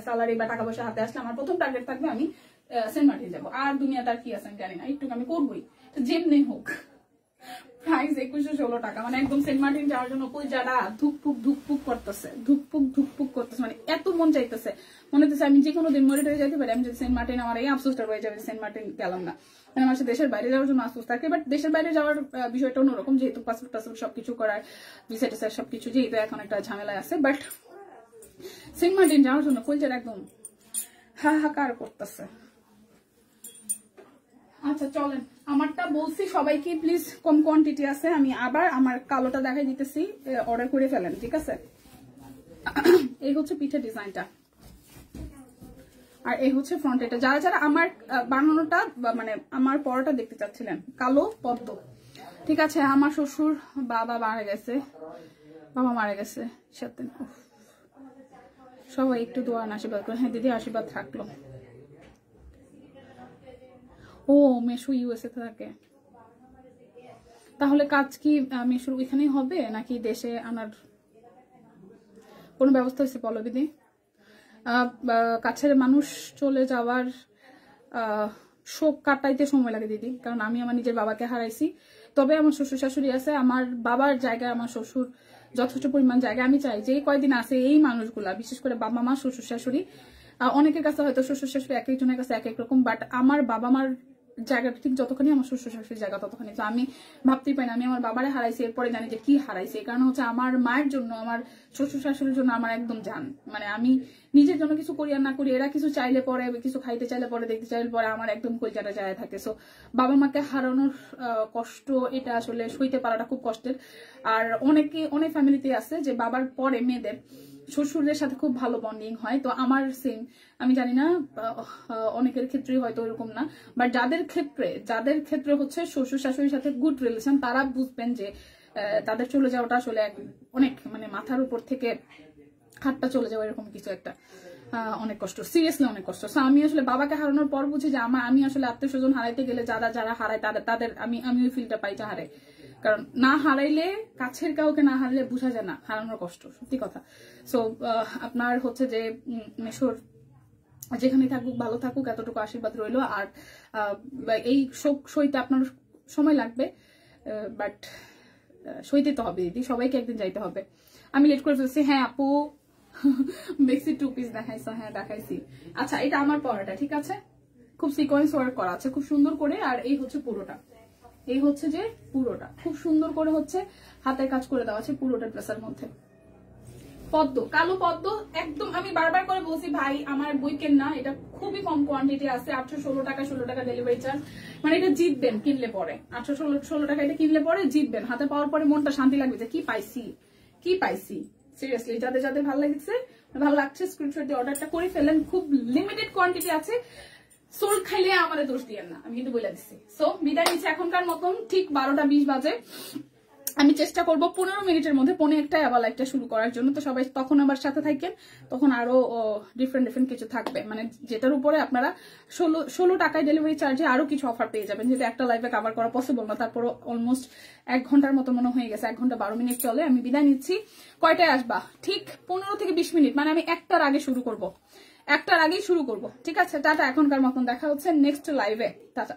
স্যালারি বা টাকা পয়সা হাতে আসলে আমার প্রথম টার্গেট থাকবে আমি সেন্ট মার্টিন যাবো। আর দুনিয়াটার কি আছে আমি জানি না, একটু আমি করবোই, যেমনি হোক। প্রাইস 2116 টাকা, মানে একদম সেন্ট মার্টিন যাওয়ার জন্য কই যারা ধুকপুক করতেছে, ধুকপুক করতেছে, মানে এত মন চাইতেছে, মনে হচ্ছে আমি যে কোনো দিন মরিটরে যেতে পারি। আমি যদি সেন্ট মার্টিন, আমার এই আফসোসটা রয়ে যাবে, সেন্ট মার্টিন গেলাম না। মানে আমার দেশের বাইরে যাওয়ার জন্য আফসোস থাকে, বাট দেশের বাইরে যাওয়ার বিষয়টা অন্যরকম, যেহেতু পাসপোর্ট সবকিছু করার, ভিসা টিসা সবকিছু যেহেতু এখন একটা ঝামেলায় আছে। বাট সেন্ট মার্টিন যাওয়ার জন্য কই যারা একদম হাহাকার করতেছে। আচ্ছা চলেন, আমারটা বলছি সবাইকে প্লিজ কম কোয়ান্টিটি আছে, আমি আবার আমার কালোটা দেখাই দিতেছি, অর্ডার করে ফেলেন, ঠিক আছে? এই হচ্ছে পিঠে ডিজাইনটা, আর এই হচ্ছে ফ্রন্ট। এটা যারা যারা আমার বানানোটা মানে আমার পরোটা দেখতে চাচ্ছিলেন, কালো পদ্ম, ঠিক আছে? আমার শ্বশুর বাবা মারা গেছে, বাবা মারা গেছে সাথে, সবাই একটু দোয়া আশীর্বাদ করে। হ্যাঁ দিদি, আশীর্বাদ থাকলো। ও মেশু ইউএসএ থাকে, তাহলে কাজ কি মেশুর ওইখানেই হবে নাকি দেশে আনার কোনো ব্যবস্থা হয়েছে পল্লবীদি? কাছের মানুষ চলে যাওয়ার শোক কাটাইতে সময় লাগে দিদি, কারণ আমি আমার নিজের বাবাকে হারাইছি। তবে আমার শ্বশুর শাশুড়ি আছে, আমার বাবার জায়গায় আমার শ্বশুর যথেষ্ট পরিমাণ জায়গা। আমি চাই যে কয়দিন আছে এই মানুষগুলা, বিশেষ করে বাবা মা শ্বশুর শাশুড়ি, অনেকের কাছে হয়তো শ্বশুর শাশুড়ি এক একজনের কাছে এক এক রকম, বাট আমার বাবা মার জায়গাটা ঠিক যতখানি আমার শ্বশুর শাশুড়ির জায়গা ততখানি। তো আমি ভাবতেই পাই না আমি আমার বাবারে হারাইছি, এরপরে জানি যে কি হারাইছি। এই কারণে হচ্ছে আমার মায়ের জন্য, আমার শ্বশুর শাশুড়ির জন্য আমার একদম জান। মানে আমি নিজের জন্য কিছু করি আর না করি, এরা কিছু চাইলে পরে, কিছু খাইতে চাইলে পরে, দেখতে চাইলে পরে, আমার একদম কলজাটা যায় থাকে। সো বাবা মাকে হারানোর কষ্ট, এটা আসলে সইতে পারাটা খুব কষ্টের। আর অনেক ফ্যামিলিতে আছে যে বাবার পরে মেয়েদের শ্বশুরের সাথে খুব ভালো বন্ডিং হয়। তো আমার সেম, আমি জানি না অনেকের ক্ষেত্রেই হয়তো এরকম না, বাট যাদের ক্ষেত্রে হচ্ছে শ্বশুর শাশুড়ির সাথে গুড রিলেশন, তারা বুঝবেন যে তাদের চলে যাওয়াটা আসলে অনেক, মানে মাথার উপর থেকে হাতটা চলে যাওয়া এরকম কিছু একটা, অনেক কষ্ট, সিরিয়াসলি অনেক কষ্ট। সো আমি আসলে বাবাকে হারানোর পর বুঝি যে আমি আসলে আত্মীয় স্বজন হারাইতে গেলে যারা হারায় তাদের আমি ওই ফিলটা পাই, হারে। কারণ না হারাইলে, কাছের কাউকে না হারাইলে বোঝা যায় না হারানোর কষ্ট, সত্যি কথা। সো আপনার হচ্ছে যে মেশোর যেখানে থাকুক, ভালো থাকুক, এতটুকু আশীর্বাদ রইলো। আর এই শোক সইতে আপনার সময় লাগবে, বাট সইতে তো হবে দিদি, সবাইকে একদিন যাইতে হবে। আমি লেট করে ফেলছি। হ্যাঁ আপু, বেক্সি 2 পিস দেখাইছো? হ্যাঁ দেখাইছি। আচ্ছা, এটা আমার পরাটা, ঠিক আছে, খুব সিকোয়েন্স ওয়ার্ক করা আছে খুব সুন্দর করে। আর এই হচ্ছে পুরোটা, এই হচ্ছে যে পুরোটা খুব সুন্দর করে হচ্ছে হাতের কাজ করে দেওয়া আছে পুরোটা ড্রেসের মধ্যে। পদ্ম, কালো পদ্ম একদম। আমি বারবার করে বলছি ভাই আমার বইকেন না, এটা খুবই কম কোয়ান্টিটি আছে, 816 টাকা, 16 টাকা ডেলিভারি চার্জ। মানে এটা জিতবেন কিনলে পরে, 816 টাকা এটা কিনলে পরে জিতবেন। হাতে পাওয়ার পরে মনটা শান্তি লাগবে যে কি পাইছি। সিরিয়াসলি যাদের ভালো লাগছে স্ক্রিনশট দিয়ে অর্ডারটা করে ফেলেন। খুব লিমিটেড কোয়ান্টিটি আছে, সোল খাইলে আমাদের দোষ দিয়েন না, আমি কিন্তু বলে দিচ্ছি। সো বিদায় নিচ্ছে এখনকার মতন, ঠিক 12টা 20 বাজে। আমি চেষ্টা করবো 15 মিনিটের মধ্যে 1:45 আবার লাইভটা শুরু করার জন্য। তো সবাই তখন আমার সাথে থাকেন, তখন আরো ডিফারেন্ট কিছু থাকবে, মানে যেটার উপরে আপনারা 16 টাকায় ডেলিভারি চার্জে আরো কিছু অফার পেয়ে যাবেন, যেহেতু একটা লাইভে কভার করা পসিবল না। তারপর অলমোস্ট 1 ঘন্টার মতো মনে হয়ে গেছে, 1 ঘন্টা 12 মিনিট চলে। আমি বিদায় নিচ্ছি। কয়টায় আসবা? ঠিক 15 থেকে 20 মিনিট, মানে আমি 1টার আগে শুরু করবো, 1টার আগেই শুরু করবো, ঠিক আছে? টাটা, এখনকার মতন দেখা হচ্ছে নেক্সট লাইভে, টাটা।